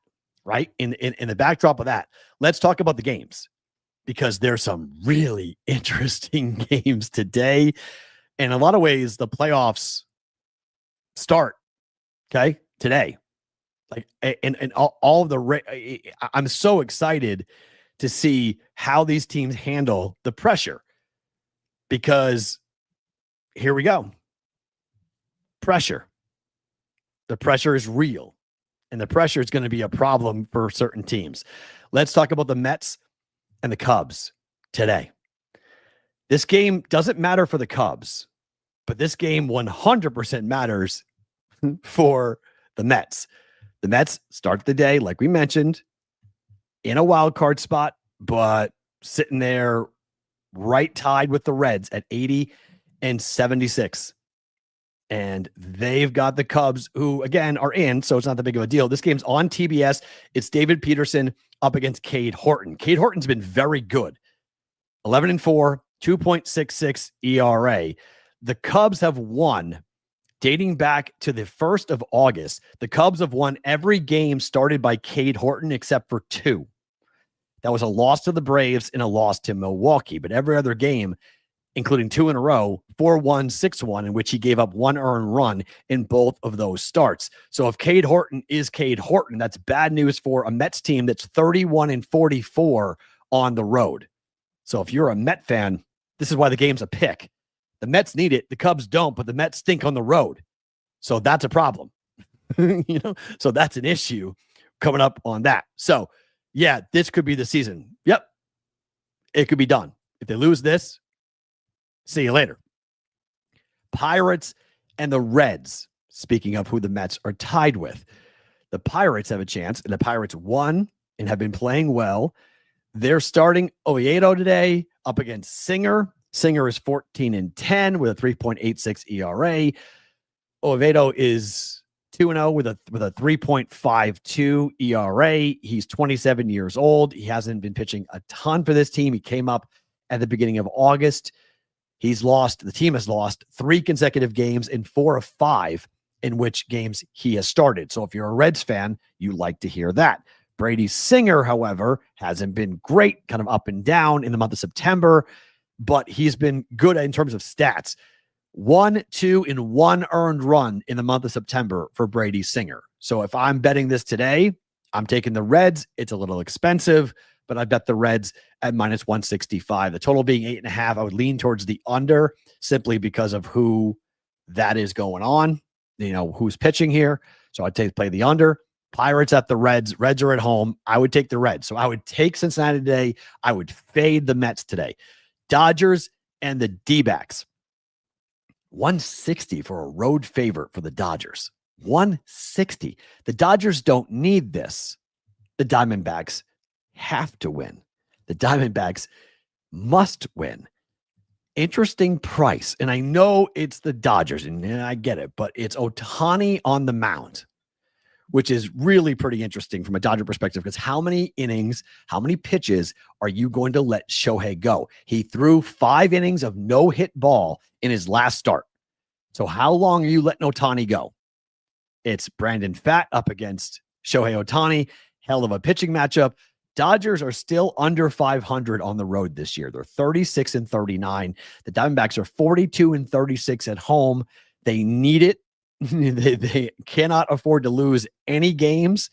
right, in the backdrop of that, let's talk about the games, because there's some really interesting games today. In a lot of ways, the playoffs start, okay, today. Like, and all of the, I'm so excited to see how these teams handle the pressure, because here we go. Pressure. The pressure is real, and the pressure is going to be a problem for certain teams. Let's talk about the Mets and the Cubs today. This game doesn't matter for the Cubs, but this game 100% matters for the Mets. The Mets start the day, like we mentioned, in a wild card spot, but sitting there right tied with the Reds at 80 and 76. And they've got the Cubs, who, again, are in, so it's not that big of a deal. This game's on TBS. It's David Peterson up against Cade Horton. Cade Horton's been very good. 11-4, 2.66 ERA. The Cubs have won, dating back to the 1st of August. The Cubs have won every game started by Cade Horton except for 2. That was a loss to the Braves and a loss to Milwaukee. But every other game, including 2 in a row, 4-1, 6-1, in which he gave up 1 earned run in both of those starts. So if Cade Horton is Cade Horton, that's bad news for a Mets team that's 31-44 on the road. So if you're a Met fan, this is why the game's a pick. The Mets need it. The Cubs don't, but the Mets stink on the road. So that's a problem. So that's an issue coming up on that. So yeah, this could be the season. Yep. It could be done. If they lose this, see you later. Pirates and the Reds. Speaking of who the Mets are tied with, the Pirates have a chance, and the Pirates won and have been playing well. They're starting Oviedo today up against Singer. Singer is 14-10 with a 3.86 ERA. Oviedo is 2-0 with a 3.52 ERA. He's 27 years old. He hasn't been pitching a ton for this team. He came up at the beginning of August. The team has lost 3 consecutive games in 4 of 5 in which games he has started. So if you're a Reds fan, you like to hear that. Brady Singer, however, hasn't been great, kind of up and down in the month of September, but he's been good in terms of stats. 1, 2, and 1 earned run in the month of September for Brady Singer. So if I'm betting this today, I'm taking the Reds. It's a little expensive, but I bet the Reds at minus 165. The total being 8.5. I would lean towards the under simply because of who that is going on. Who's pitching here. So I'd play the under. Pirates at the Reds. Reds are at home. I would take the Reds. So I would take Cincinnati today. I would fade the Mets today. Dodgers and the D-backs. 160 for a road favorite for the Dodgers. 160. The Dodgers don't need this. The Diamondbacks have to win. The Diamondbacks must win. Interesting price. And I know it's the Dodgers, and I get it, but it's Ohtani on the mound, which is really pretty interesting from a Dodger perspective, because how many innings, how many pitches are you going to let Shohei go? He threw 5 innings of no-hit ball in his last start. So how long are you letting Ohtani go? It's Brandon Pfaadt up against Shohei Ohtani. Hell of a pitching matchup. Dodgers are still under 500 on the road this year. They're 36-39. The Diamondbacks are 42-36 at home. They need it. They cannot afford to lose any games.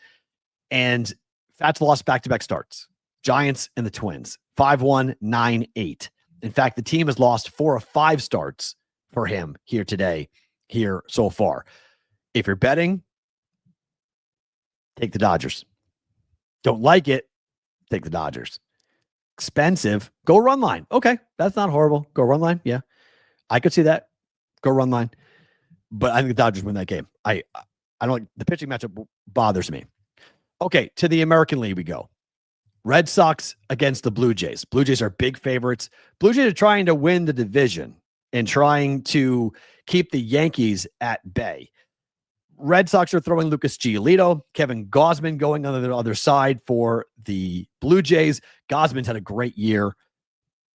And Pfaadt's lost back-to-back starts. Giants and the Twins. 5-1, 9-8. In fact, the team has lost 4 of 5 starts for him here so far. If you're betting, take the Dodgers. Don't like it, take the Dodgers. Expensive. Go run line. Okay, that's not horrible. Go run line. Yeah, I could see that. Go run line. But I think the Dodgers win that game. I don't. The pitching matchup bothers me. Okay, to the American League we go. Red Sox against the Blue Jays. Blue Jays are big favorites. Blue Jays are trying to win the division and trying to keep the Yankees at bay. Red Sox are throwing Lucas Giolito, Kevin Gausman going on the other side for the Blue Jays. Gausman's had a great year.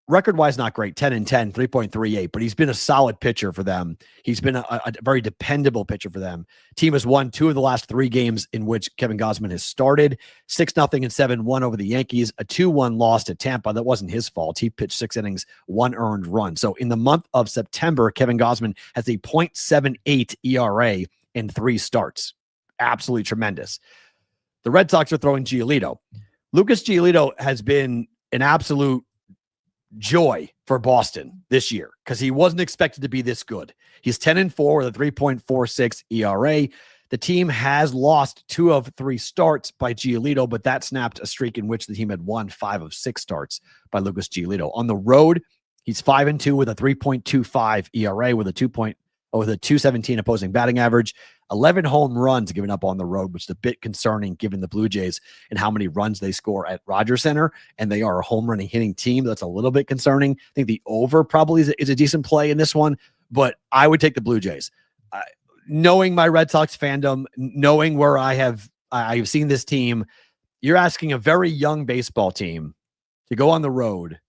Record-wise, not great, 10-10, 3.38, but he's been a solid pitcher for them. He's been a very dependable pitcher for them. Team has won 2 of the last 3 games in which Kevin Gausman has started. 6-0 and 7-1 over the Yankees. A 2-1 loss to Tampa. That wasn't his fault. He pitched 6 innings, 1 earned run. So in the month of September, Kevin Gausman has a .78 ERA in 3 starts. Absolutely tremendous. The Red Sox are throwing Giolito. Lucas Giolito has been an absolute joy for Boston this year because he wasn't expected to be this good. He's 10-4 with a 3.46 ERA. The team has lost 2 of 3 starts by Giolito, but that snapped a streak in which the team had won 5 of 6 starts by Lucas Giolito. On the road, he's 5-2 with a 3.25 ERA with a 217 opposing batting average. 11 home runs given up on the road, which is a bit concerning given the Blue Jays and how many runs they score at Rogers Center. And they are a home running hitting team. That's a little bit concerning. I think the over probably is a decent play in this one, but I would take the Blue Jays. Knowing my Red Sox fandom, knowing where I've seen this team, you're asking a very young baseball team to go on the road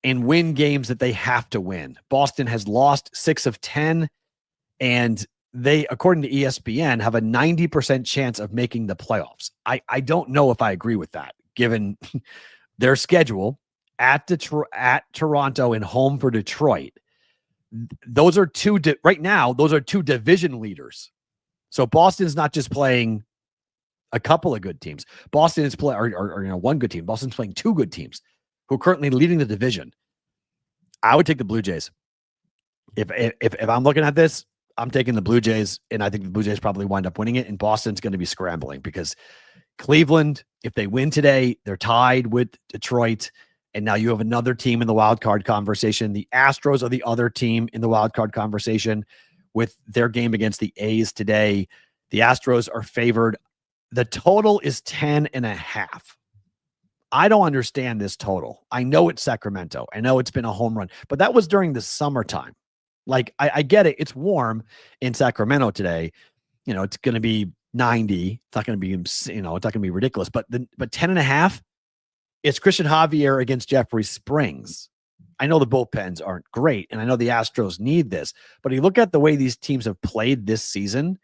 and win games that they have to win. Boston has lost 6 of 10, and they, according to ESPN, have a 90% chance of making the playoffs. I don't know if I agree with that, given their schedule at Toronto and home for Detroit. Those are right now, those are 2 division leaders. So Boston's not just playing a couple of good teams. Boston is playing, or one good team. Boston's playing 2 good teams who are currently leading the division. I would take the Blue Jays. If I'm looking at this, I'm taking the Blue Jays, and I think the Blue Jays probably wind up winning it, and Boston's going to be scrambling because Cleveland, if they win today, they're tied with Detroit, and now you have another team in the wild card conversation. The Astros are the other team in the wild card conversation with their game against the A's today. The Astros are favored. The total is 10.5. I don't understand this total. I know it's Sacramento. I know it's been a home run, but that was during the summertime. Like, I get it. It's warm in Sacramento today. it's going to be 90. It's not going to be, it's not going to be ridiculous. But 10.5, it's Christian Javier against Jeffrey Springs. I know the bullpens aren't great, and I know the Astros need this. But you look at the way these teams have played this season,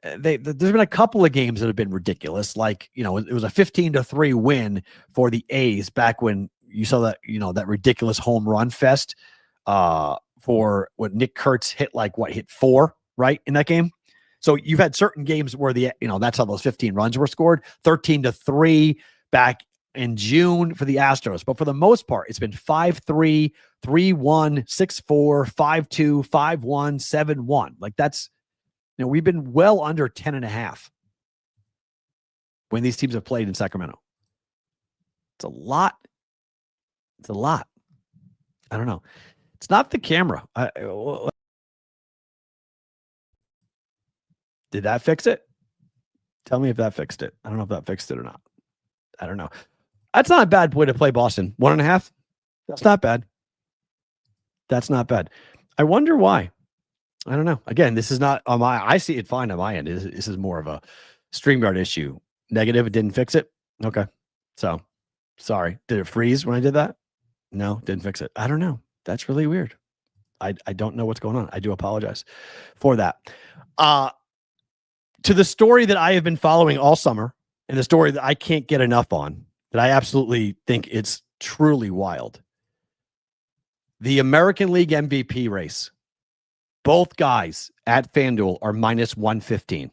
there's been a couple of games that have been ridiculous. Like, it was a 15-3 win for the A's back when you saw that, that ridiculous home run fest for what Nick Kurtz hit, hit 4, right, in that game. So you've had certain games where that's how those 15 runs were scored, 13-3 back in June for the Astros. But for the most part, it's been 5-3, 3-1, 6-4, 5-2, 5-1, 7-1. Like that's, we've been well under 10.5 when these teams have played in Sacramento. It's a lot. It's a lot. I don't know. It's not the camera. Did that fix it? Tell me if that fixed it. I don't know if that fixed it or not. I don't know. That's not a bad way to play Boston. 1.5. That's not bad. That's not bad. I wonder why. I don't know. Again, this is not on I see it fine on my end. This is more of a StreamYard issue. Negative. It didn't fix it. Okay. So sorry. Did it freeze when I did that? No, didn't fix it. I don't know. That's really weird. I don't know what's going on. I do apologize for that. To the story that I have been following all summer, and the story that I can't get enough on, that I absolutely think it's truly wild. The American League MVP race. Both guys at FanDuel are minus 115.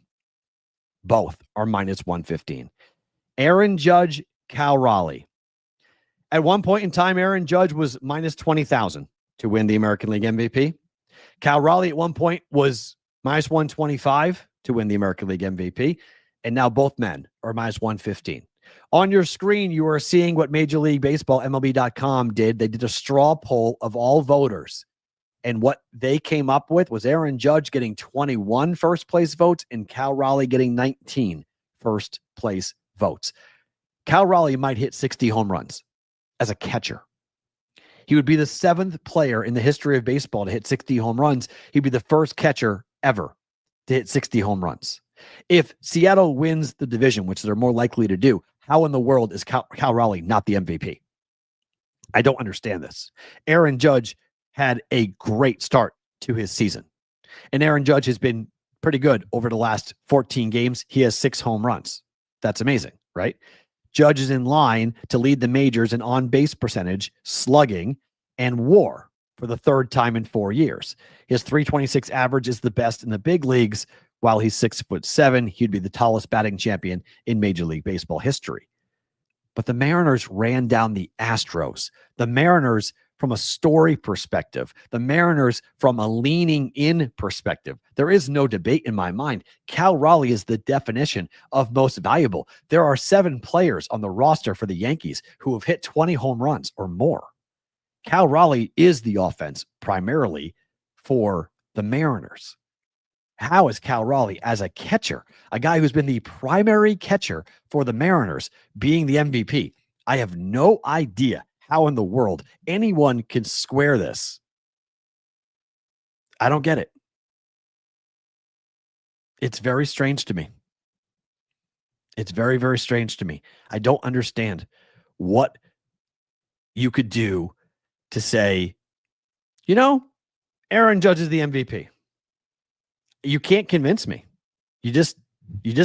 Both are minus 115. Aaron Judge, Cal Raleigh. At one point in time, Aaron Judge was minus 20,000 to win the American League MVP. Cal Raleigh at one point was minus 125 to win the American League MVP. And now both men are minus 115. On your screen, you are seeing what Major League Baseball, MLB.com did. They did a straw poll of all voters. And what they came up with was Aaron Judge getting 21 first place votes and Cal Raleigh getting 19 first place votes. Cal Raleigh might hit 60 home runs as a catcher. He would be the 7th player in the history of baseball to hit 60 home runs. He'd be the first catcher ever to hit 60 home runs. If Seattle wins the division, which they're more likely to do, how in the world is Cal Raleigh not the MVP? I don't understand this. Aaron Judge had a great start to his season. And Aaron Judge has been pretty good over the last 14 games. He has 6 home runs. That's amazing, right? Judge is in line to lead the majors in on-base percentage, slugging, and WAR for the 3rd time in 4 years. His .326 average is the best in the big leagues. While he's 6'7", he'd be the tallest batting champion in Major League Baseball history. But the Mariners ran down the Astros. The Mariners from a story perspective, the Mariners from a leaning in perspective. There is no debate in my mind. Cal Raleigh is the definition of most valuable. There are 7 players on the roster for the Yankees who have hit 20 home runs or more. Cal Raleigh is the offense primarily for the Mariners. How is Cal Raleigh as a catcher, a guy who's been the primary catcher for the Mariners, being the MVP? I have no idea how in the world anyone can square this. I don't get it. It's very strange to me. It's very, very strange to me. I don't understand what you could do to say, Aaron Judge is the MVP. You can't convince me. You just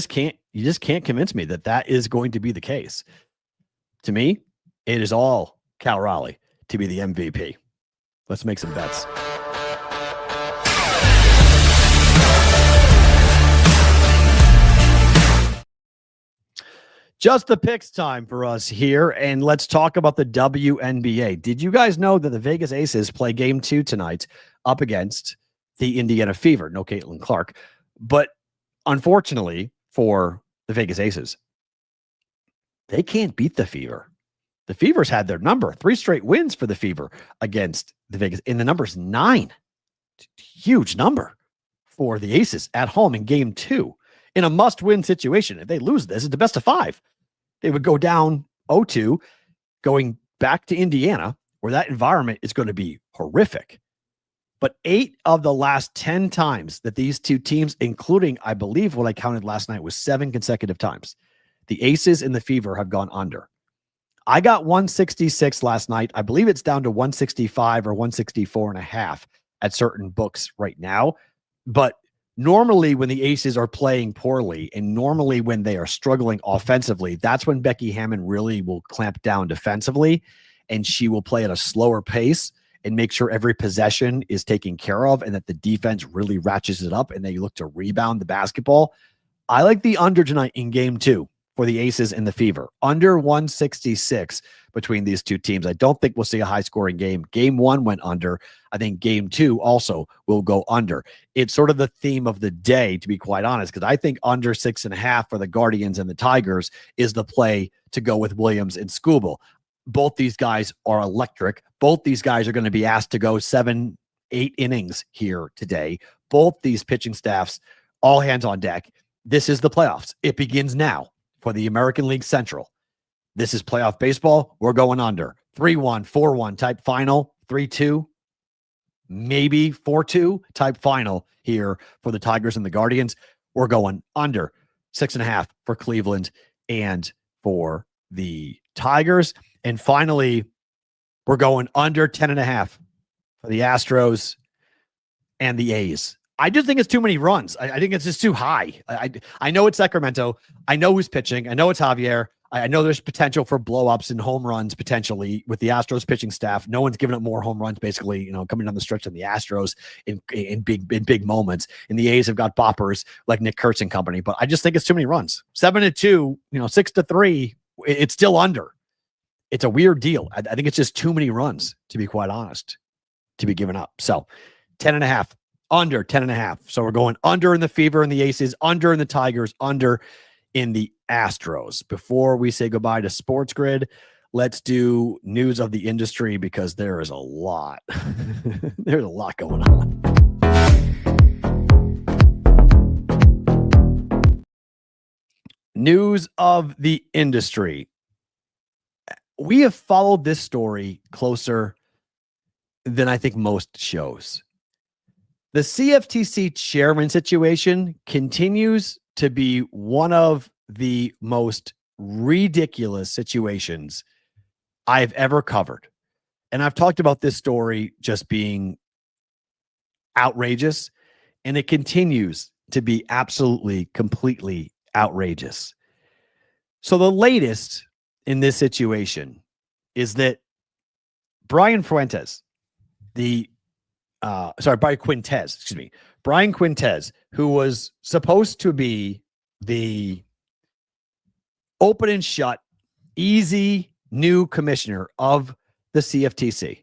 can't convince me that is going to be the case. To me, it is all Cal Raleigh to be the MVP. Let's make some bets. Just the picks time for us here, and let's talk about the WNBA. Did you guys know that the Vegas Aces play Game 2 tonight up against the Indiana Fever? No Caitlin Clark. But unfortunately for the Vegas Aces, they can't beat the Fever. The Fever's had their number. 3 straight wins for the Fever against the Vegas. And the number's 9. Huge number for the Aces at home in Game 2. In a must-win situation. If they lose this, it's the best of 5. They would go down 0-2, going back to Indiana, where that environment is going to be horrific. But 8 of the last 10 times that these two teams, including, I believe what I counted last night was 7 consecutive times, the Aces and the Fever have gone under. I got 166 last night. I believe it's down to 165 or 164 and a half at certain books right now. But normally when the Aces are playing poorly and normally when they are struggling offensively, that's when Becky Hammon really will clamp down defensively, and she will play at a slower pace and make sure every possession is taken care of and that the defense really ratchets it up and they look to rebound the basketball. I like the under tonight in game 2 for the Aces and the Fever. Under 166 between these two teams. I don't think we'll see a high-scoring game. Game 1 went under. I think game 2 also will go under. It's sort of the theme of the day, to be quite honest, because I think under 6.5 for the Guardians and the Tigers is the play to go with Williams and Skubal. Both these guys are electric. Both these guys are going to be asked to go 7-8 innings here today. Both these pitching staffs, all hands on deck. This is the playoffs. It begins now for the American League Central. This is playoff baseball. We're going under. 3-1, 4-1 type final, 3-2, maybe 4-2 type final here for the Tigers and the Guardians. We're going under 6.5 for Cleveland and for the Tigers. And finally, we're going under 10.5 for the Astros and the A's. I just think it's too many runs. I think it's just too high. I know it's Sacramento. I know who's pitching. I know it's Javier. I know there's potential for blow-ups and home runs potentially with the Astros pitching staff. No one's given up more home runs, basically, coming down the stretch than the Astros in big moments. And the A's have got boppers like Nick Kurtz and company. But I just think it's too many runs. 7-2, 6-3. It's still under. It's a weird deal. I think it's just too many runs, to be quite honest, to be given up. So 10.5. Under 10.5. So we're going under in the Fever and the Aces, under in the Tigers, under in the Astros. Before we say goodbye to Sports Grid, let's do news of the industry because there is a lot. There's a lot going on. News of the industry. We have followed this story closer than I think most shows. The CFTC chairman situation continues to be one of the most ridiculous situations I've ever covered. And I've talked about this story just being outrageous, and it continues to be absolutely, completely outrageous. So the latest in this situation is that Brian Quintez, Brian Quintez, who was supposed to be the open and shut, easy new commissioner of the CFTC,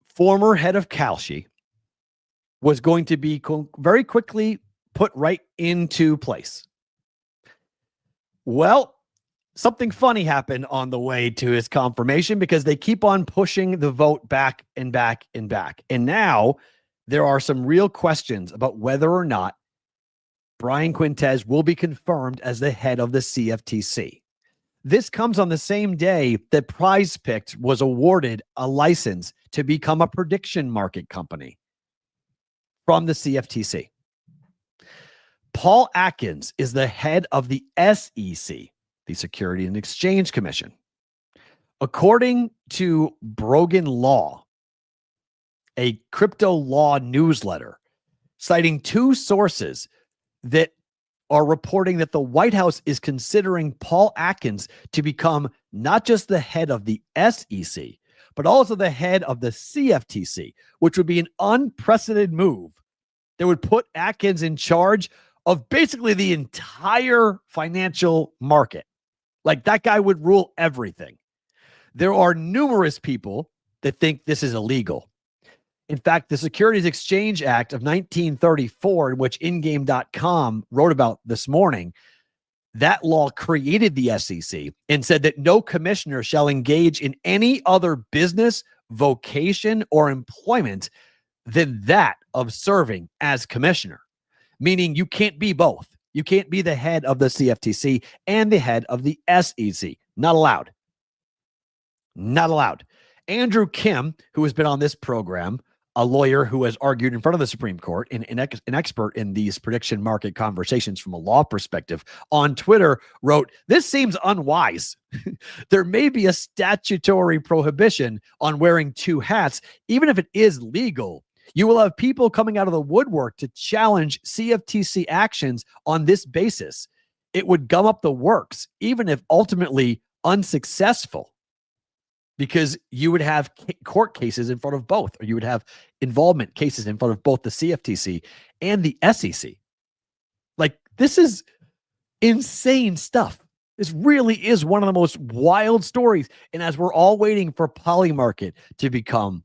former head of Kalshi, was going to be very quickly put right into place. Well, something funny happened on the way to his confirmation because they keep on pushing the vote back and back and back. And now there are some real questions about whether or not Brian Quintez will be confirmed as the head of the CFTC. This comes on the same day that PrizePicks was awarded a license to become a prediction market company from the CFTC. Paul Atkins is the head of the SEC, the Security and Exchange Commission. According to Brogan Law, a crypto law newsletter, citing 2 sources that are reporting that the White House is considering Paul Atkins to become not just the head of the SEC, but also the head of the CFTC, which would be an unprecedented move that would put Atkins in charge of basically the entire financial market. Like, that guy would rule everything. There are numerous people that think this is illegal. In fact, the Securities Exchange Act of 1934, which Ingame.com wrote about this morning, that law created the SEC and said that no commissioner shall engage in any other business, vocation, or employment than that of serving as commissioner. Meaning you can't be both. You can't be the head of the CFTC and the head of the SEC. Not allowed. Not allowed. Andrew Kim, who has been on this program, a lawyer who has argued in front of the Supreme Court, and an expert in these prediction market conversations from a law perspective, on Twitter wrote, "This seems unwise. There may be a statutory prohibition on wearing two hats, even if it is legal. You will have people coming out of the woodwork to challenge CFTC actions on this basis. It would gum up the works, even if ultimately unsuccessful, because you would have court cases in front of both, or you would have involvement cases in front of both the CFTC and the SEC. Like, this is insane stuff. This really is one of the most wild stories. And as we're all waiting for Polymarket to become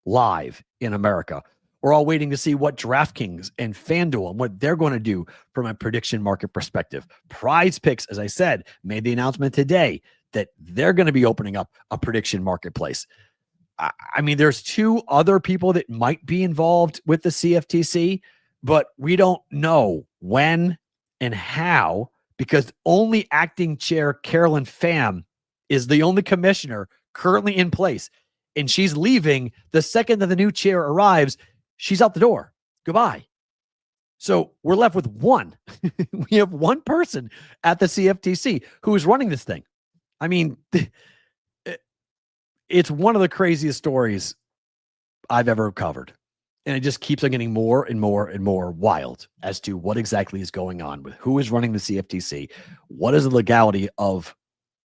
live in America, we're all waiting to see what DraftKings and FanDuel and what they're going to do from a prediction market perspective. Prize Picks, as I said, made the announcement today that they're going to be opening up a prediction marketplace. I mean, there's two other people that might be involved with the CFTC, but we don't know when and how, because only acting chair Carolyn Pham is the only commissioner currently in place, and she's leaving the second that the new chair arrives. She's out the door. Goodbye. So we're left with one. We have one person at the CFTC who is running this thing. I mean, it's one of the craziest stories I've ever covered. And it just keeps on getting more and more and more wild as to what exactly is going on with who is running the CFTC. What is the legality of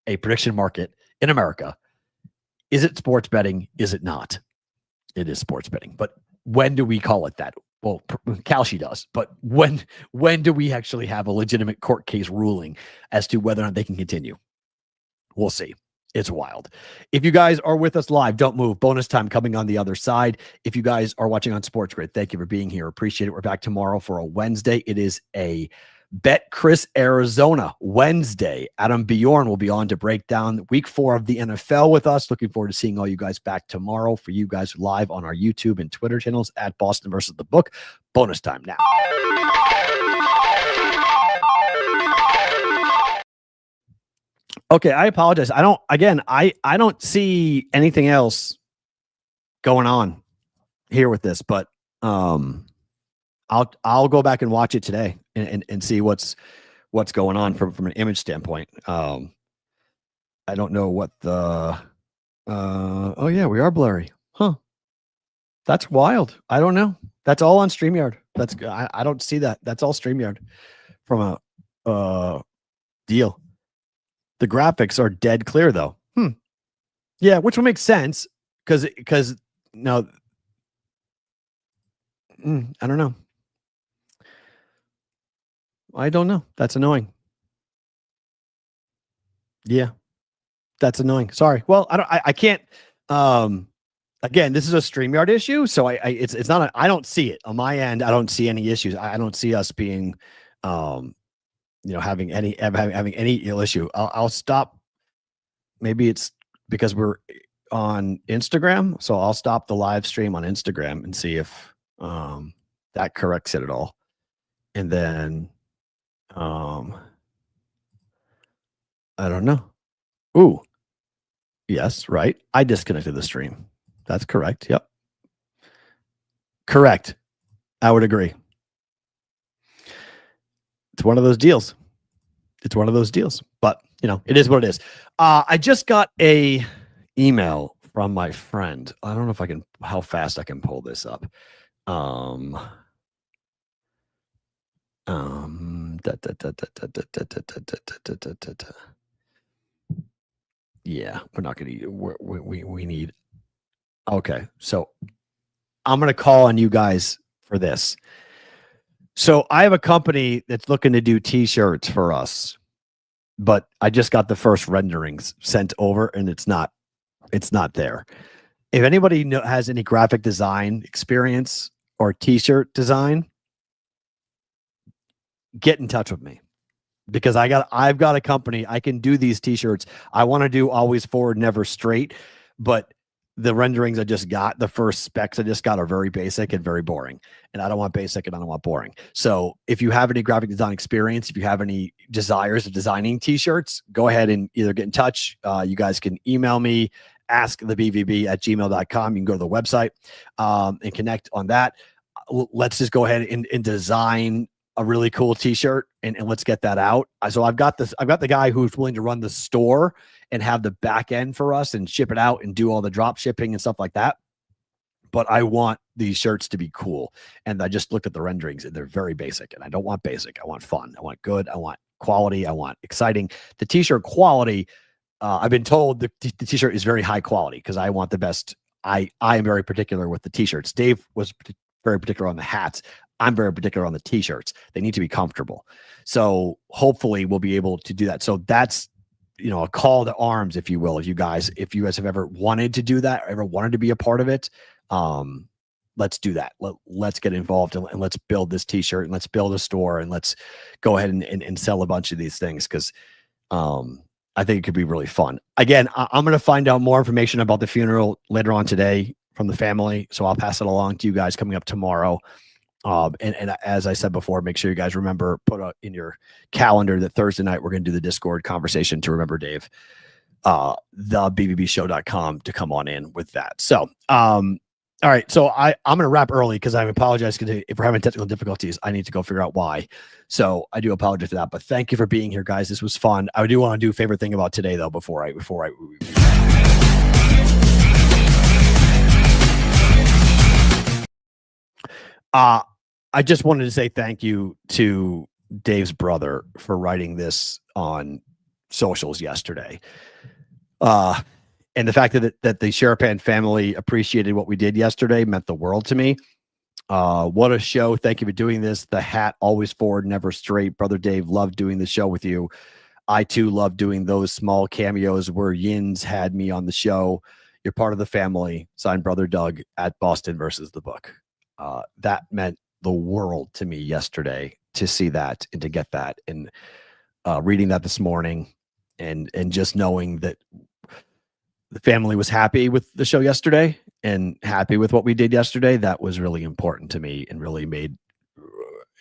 a prediction market in America? Is it sports betting? Is it not? It is sports betting. But when do we call it that? Well, Kalshi does. But when do we actually have a legitimate court case ruling as to whether or not they can continue? We'll see. It's wild. If you guys are with us live, don't move. Bonus time coming on the other side. If you guys are watching on Sports Grid, thank you for being here. Appreciate it. We're back tomorrow for a Wednesday. It is a Bet Chris Arizona Wednesday. Adam Bjorn will be on to break down week 4 of the NFL with us. Looking forward to seeing all you guys back tomorrow. For you guys live on our YouTube and Twitter channels at Boston versus the Book. Bonus time now. Okay, I apologize. I don't see anything else going on here with this, but I'll go back and watch it today and see what's going on from an image standpoint. I don't know what the oh yeah, we are blurry. Huh. That's wild. I don't know. That's all on StreamYard. I don't see that. That's all StreamYard from a deal. The graphics are dead clear though. Yeah, which will make sense because no, I don't know. I don't know. That's annoying. Yeah, that's annoying. Sorry. Well, I can't. Again, this is a StreamYard issue, so it's not. I don't see it on my end. I don't see any issues. I don't see us being, having any ill issue. I'll stop. Maybe it's because we're on Instagram, so I'll stop the live stream on Instagram and see if that corrects it at all. And then I don't know. Ooh, yes, right. I disconnected the stream. That's correct. Yep, correct. I would agree. It's one of those deals. But it is what it is. I just got a email from my friend. I don't know how fast I can pull this up. Yeah, we're not going to. We need. Okay, so I'm going to call on you guys for this. So I have a company that's looking to do T-shirts for us, but I just got the first renderings sent over, and it's not there. If anybody has any graphic design experience or T-shirt design, get in touch with me, because I've got a company. I can do these T-shirts. I want to do always forward, never straight, but the renderings I just got, the first specs I just got, are very basic and very boring. And I don't want basic and I don't want boring. So if you have any graphic design experience, if you have any desires of designing T-shirts, go ahead and either get in touch. You guys can email me askthebvb@gmail.com. You can go to the website and connect on that. Let's just go ahead and design a really cool t-shirt and let's get that out. So I've got the guy who's willing to run the store and have the back end for us and ship it out and do all the drop shipping and stuff like that. But I want these shirts to be cool. And I just looked at the renderings and they're very basic. And I don't want basic. I want fun. I want good. I want quality. I want exciting. The t-shirt quality, I've been told the t-shirt is very high quality because I want the best. I am very particular with the t-shirts. Dave was very particular on the hats. I'm very particular on the t-shirts. They need to be comfortable. So hopefully we'll be able to do that. So that's, a call to arms, if you will, if you guys have ever wanted to do that, or ever wanted to be a part of it, let's do that. Let's get involved and let's build this t-shirt and let's build a store and let's go ahead and sell a bunch of these things. Cause, I think it could be really fun. Again, I'm going to find out more information about the funeral later on today from the family. So I'll pass it along to you guys coming up tomorrow. And as I said before, make sure you guys remember, put in your calendar that Thursday night, we're going to do the Discord conversation to remember Dave, thebbbshow.com to come on in with that. So, all right. So I'm going to wrap early because I apologize if we're having technical difficulties. I need to go figure out why. So I do apologize for that, but thank you for being here, guys. This was fun. I do want to do a favorite thing about today though, before I I just wanted to say thank you to Dave's brother for writing this on socials yesterday. And the fact that the Sherapan family appreciated what we did yesterday meant the world to me. What a show. Thank you for doing this. The hat, always forward, never straight. Brother Dave, loved doing the show with you. I too love doing those small cameos where Yins had me on the show. You're part of the family. Signed, Brother Doug at Boston versus the Book. That meant the world to me yesterday to see that and to get that, and reading that this morning and just knowing that the family was happy with the show yesterday and happy with what we did yesterday. That was really important to me and really made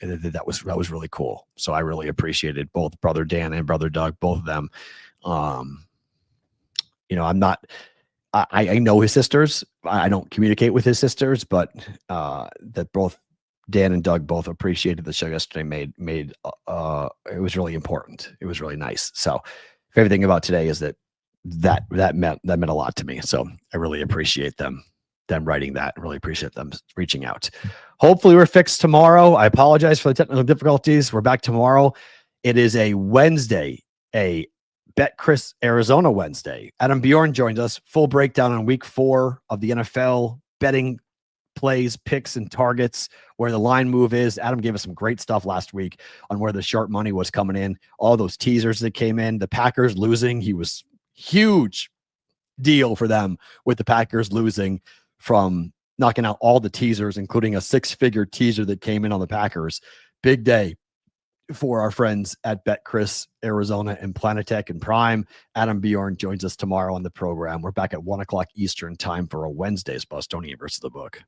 that was really cool. So I really appreciated both Brother Dan and Brother Doug, both of them. I know his sisters. I don't communicate with his sisters, but that both Dan and Doug both appreciated the show yesterday. Made it was really important. It was really nice. So favorite thing about today is that meant a lot to me. So I really appreciate them writing that. I really appreciate them reaching out. Hopefully we're fixed tomorrow. I apologize for the technical difficulties. We're back tomorrow. It is a Wednesday, a Bet Chris Arizona Wednesday. Adam Bjorn joins us. Full breakdown on week 4 of the NFL betting plays, picks, and targets, where the line move is. Adam gave us some great stuff last week on where the sharp money was coming in. All those teasers that came in. The Packers losing. He was huge deal for them with the Packers losing, from knocking out all the teasers, including a 6-figure teaser that came in on the Packers. Big day for our friends at Bet Chris Arizona and Planetech and Prime. Adam Bjorn joins us tomorrow on the program. We're back at 1:00 Eastern time for a Wednesday's Bostonian versus the Book.